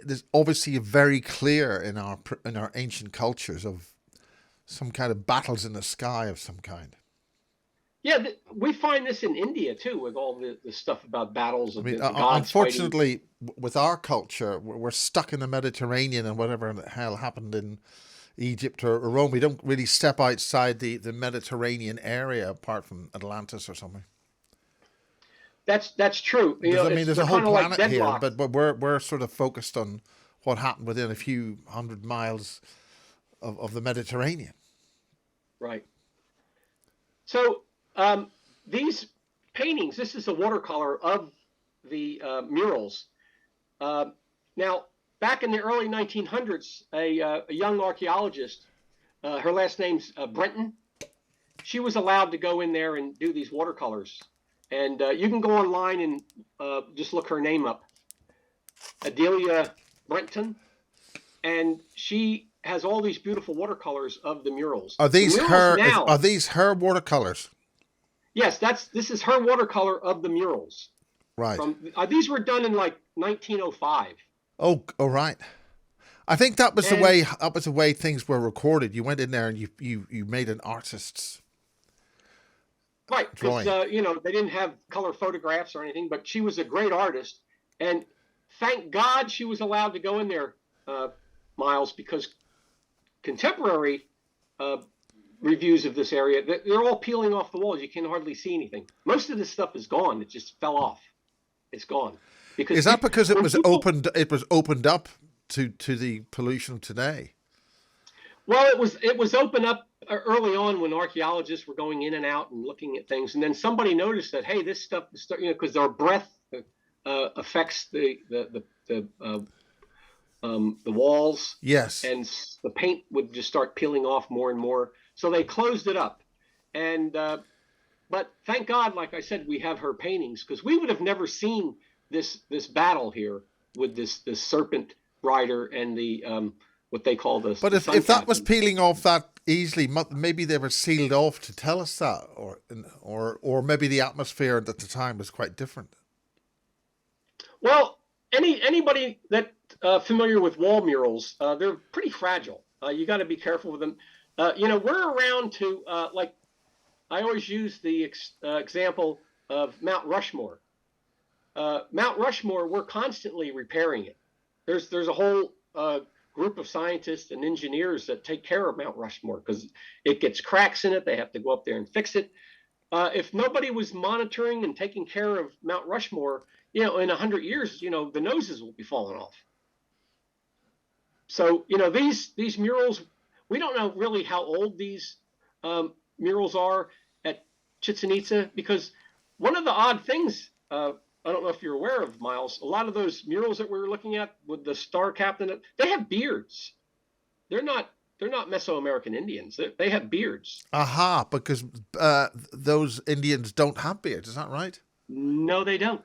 There's obviously very clear in our ancient cultures of some kind of battles in the sky of some kind. Yeah, we find this in India too, with all the stuff about battles. Of the gods unfortunately, with our culture, we're stuck in the Mediterranean and whatever the hell happened in Egypt or Rome. We don't really step outside the Mediterranean area, apart from Atlantis or something. That's true. There's a whole planet here, but we're sort of focused on what happened within a few hundred miles of the Mediterranean. Right. So. These paintings, this is a watercolor of the murals. Now, back in the early 1900s, a young archaeologist, her last name's Brenton, she was allowed to go in there and do these watercolors. And you can go online and just look her name up, Adelia Brenton, and she has all these beautiful watercolors of the murals. Are these her watercolors? Yes, this is her watercolor of the murals. Right. These were done in like 1905. Oh, right. I think that was the way things were recorded. You went in there and you made an artist's right, because they didn't have color photographs or anything. But she was a great artist, and thank God she was allowed to go in there, Miles, because contemporary reviews of this area. They're all peeling off the walls. You can hardly see anything. Most of this stuff is gone. It just fell off. It's gone. Because Is that because it when was people, opened? It was opened up to the pollution today. well, it was opened up early on when archaeologists were going in and out and looking at things, and then somebody noticed that, hey, this stuff is because our breath affects the walls. Yes. And the paint would just start peeling off more and more. So they closed it up. And but thank God, like I said, we have her paintings, because we would have never seen this battle here with this serpent rider and the what they call the. But the if that was captain. peeling off that easily, maybe they were sealed off to tell us that, or maybe the atmosphere at the time was quite different. Well, anybody that familiar with wall murals, they're pretty fragile. You got to be careful with them. We're around to like I always use the example of Mount Rushmore. Mount Rushmore, we're constantly repairing it. There's a whole group of scientists and engineers that take care of Mount Rushmore because it gets cracks in it. They have to go up there and fix it. If nobody was monitoring and taking care of Mount Rushmore, in 100 years, the noses will be falling off. So, these murals, we don't know really how old these murals are at Chichen Itza, because one of the odd things, I don't know if you're aware of, Miles, a lot of those murals that we were looking at with the star captain, they have beards. They're not Mesoamerican Indians. They have beards. Aha, because those Indians don't have beards. Is that right? No, they don't.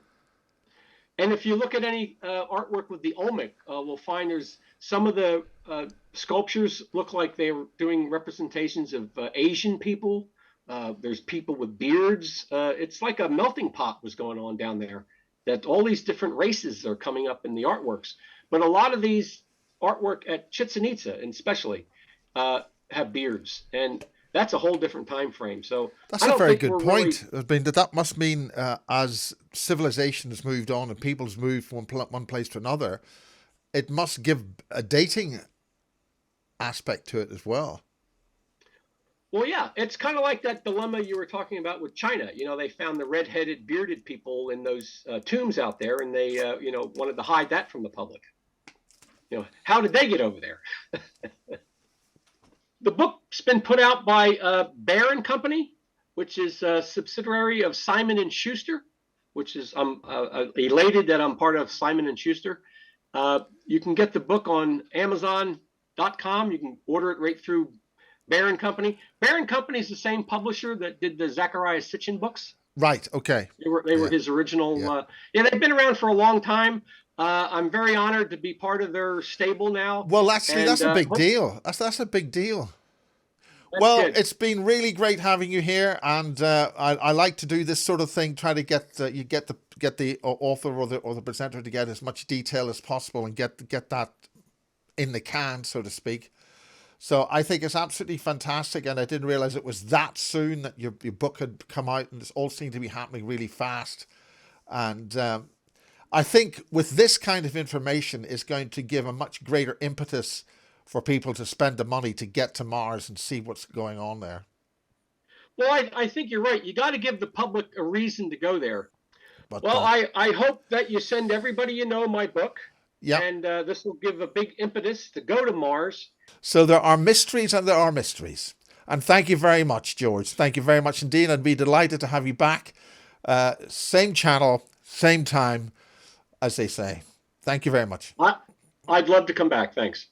And if you look at any artwork with the Olmec, we'll find there's some of the sculptures look like they were doing representations of Asian people. There's people with beards. It's like a melting pot was going on down there, that all these different races are coming up in the artworks. But a lot of these artwork at Chichen Itza, and especially, have beards. And that's a whole different time frame. So that's a very good point. I mean, that must mean as civilization has moved on and people's moved from one place to another, it must give a dating aspect to it as well. Well, yeah, it's kind of like that dilemma you were talking about with China. They found the red-headed, bearded people in those tombs out there, and they, wanted to hide that from the public. How did they get over there? The book's been put out by Bear and Company, which is a subsidiary of Simon and Schuster, which is I'm elated that I'm part of Simon and Schuster. You can get the book on Amazon.com. You can order it right through Bear and Company. Bear and Company is the same publisher that did the Zachariah Sitchin books. Right. Okay. They were his original. They've been around for a long time. I'm very honored to be part of their stable now. Well, actually, that's a big deal. That's a big deal. Well, it's been really great having you here, and I like to do this sort of thing. Try to get the author or the presenter to get as much detail as possible and get that in the can, so to speak. So I think it's absolutely fantastic, and I didn't realize it was that soon that your book had come out, and this all seemed to be happening really fast. And I think with this kind of information is going to give a much greater impetus for people to spend the money to get to Mars and see what's going on there. Well, I think you're right. You got to give the public a reason to go there. But, I hope that you send everybody my book. Yeah. And this will give a big impetus to go to Mars. So there are mysteries and there are mysteries. And thank you very much, George. Thank you very much indeed. I'd be delighted to have you back. Same channel, same time, as they say. Thank you very much. I'd love to come back. Thanks.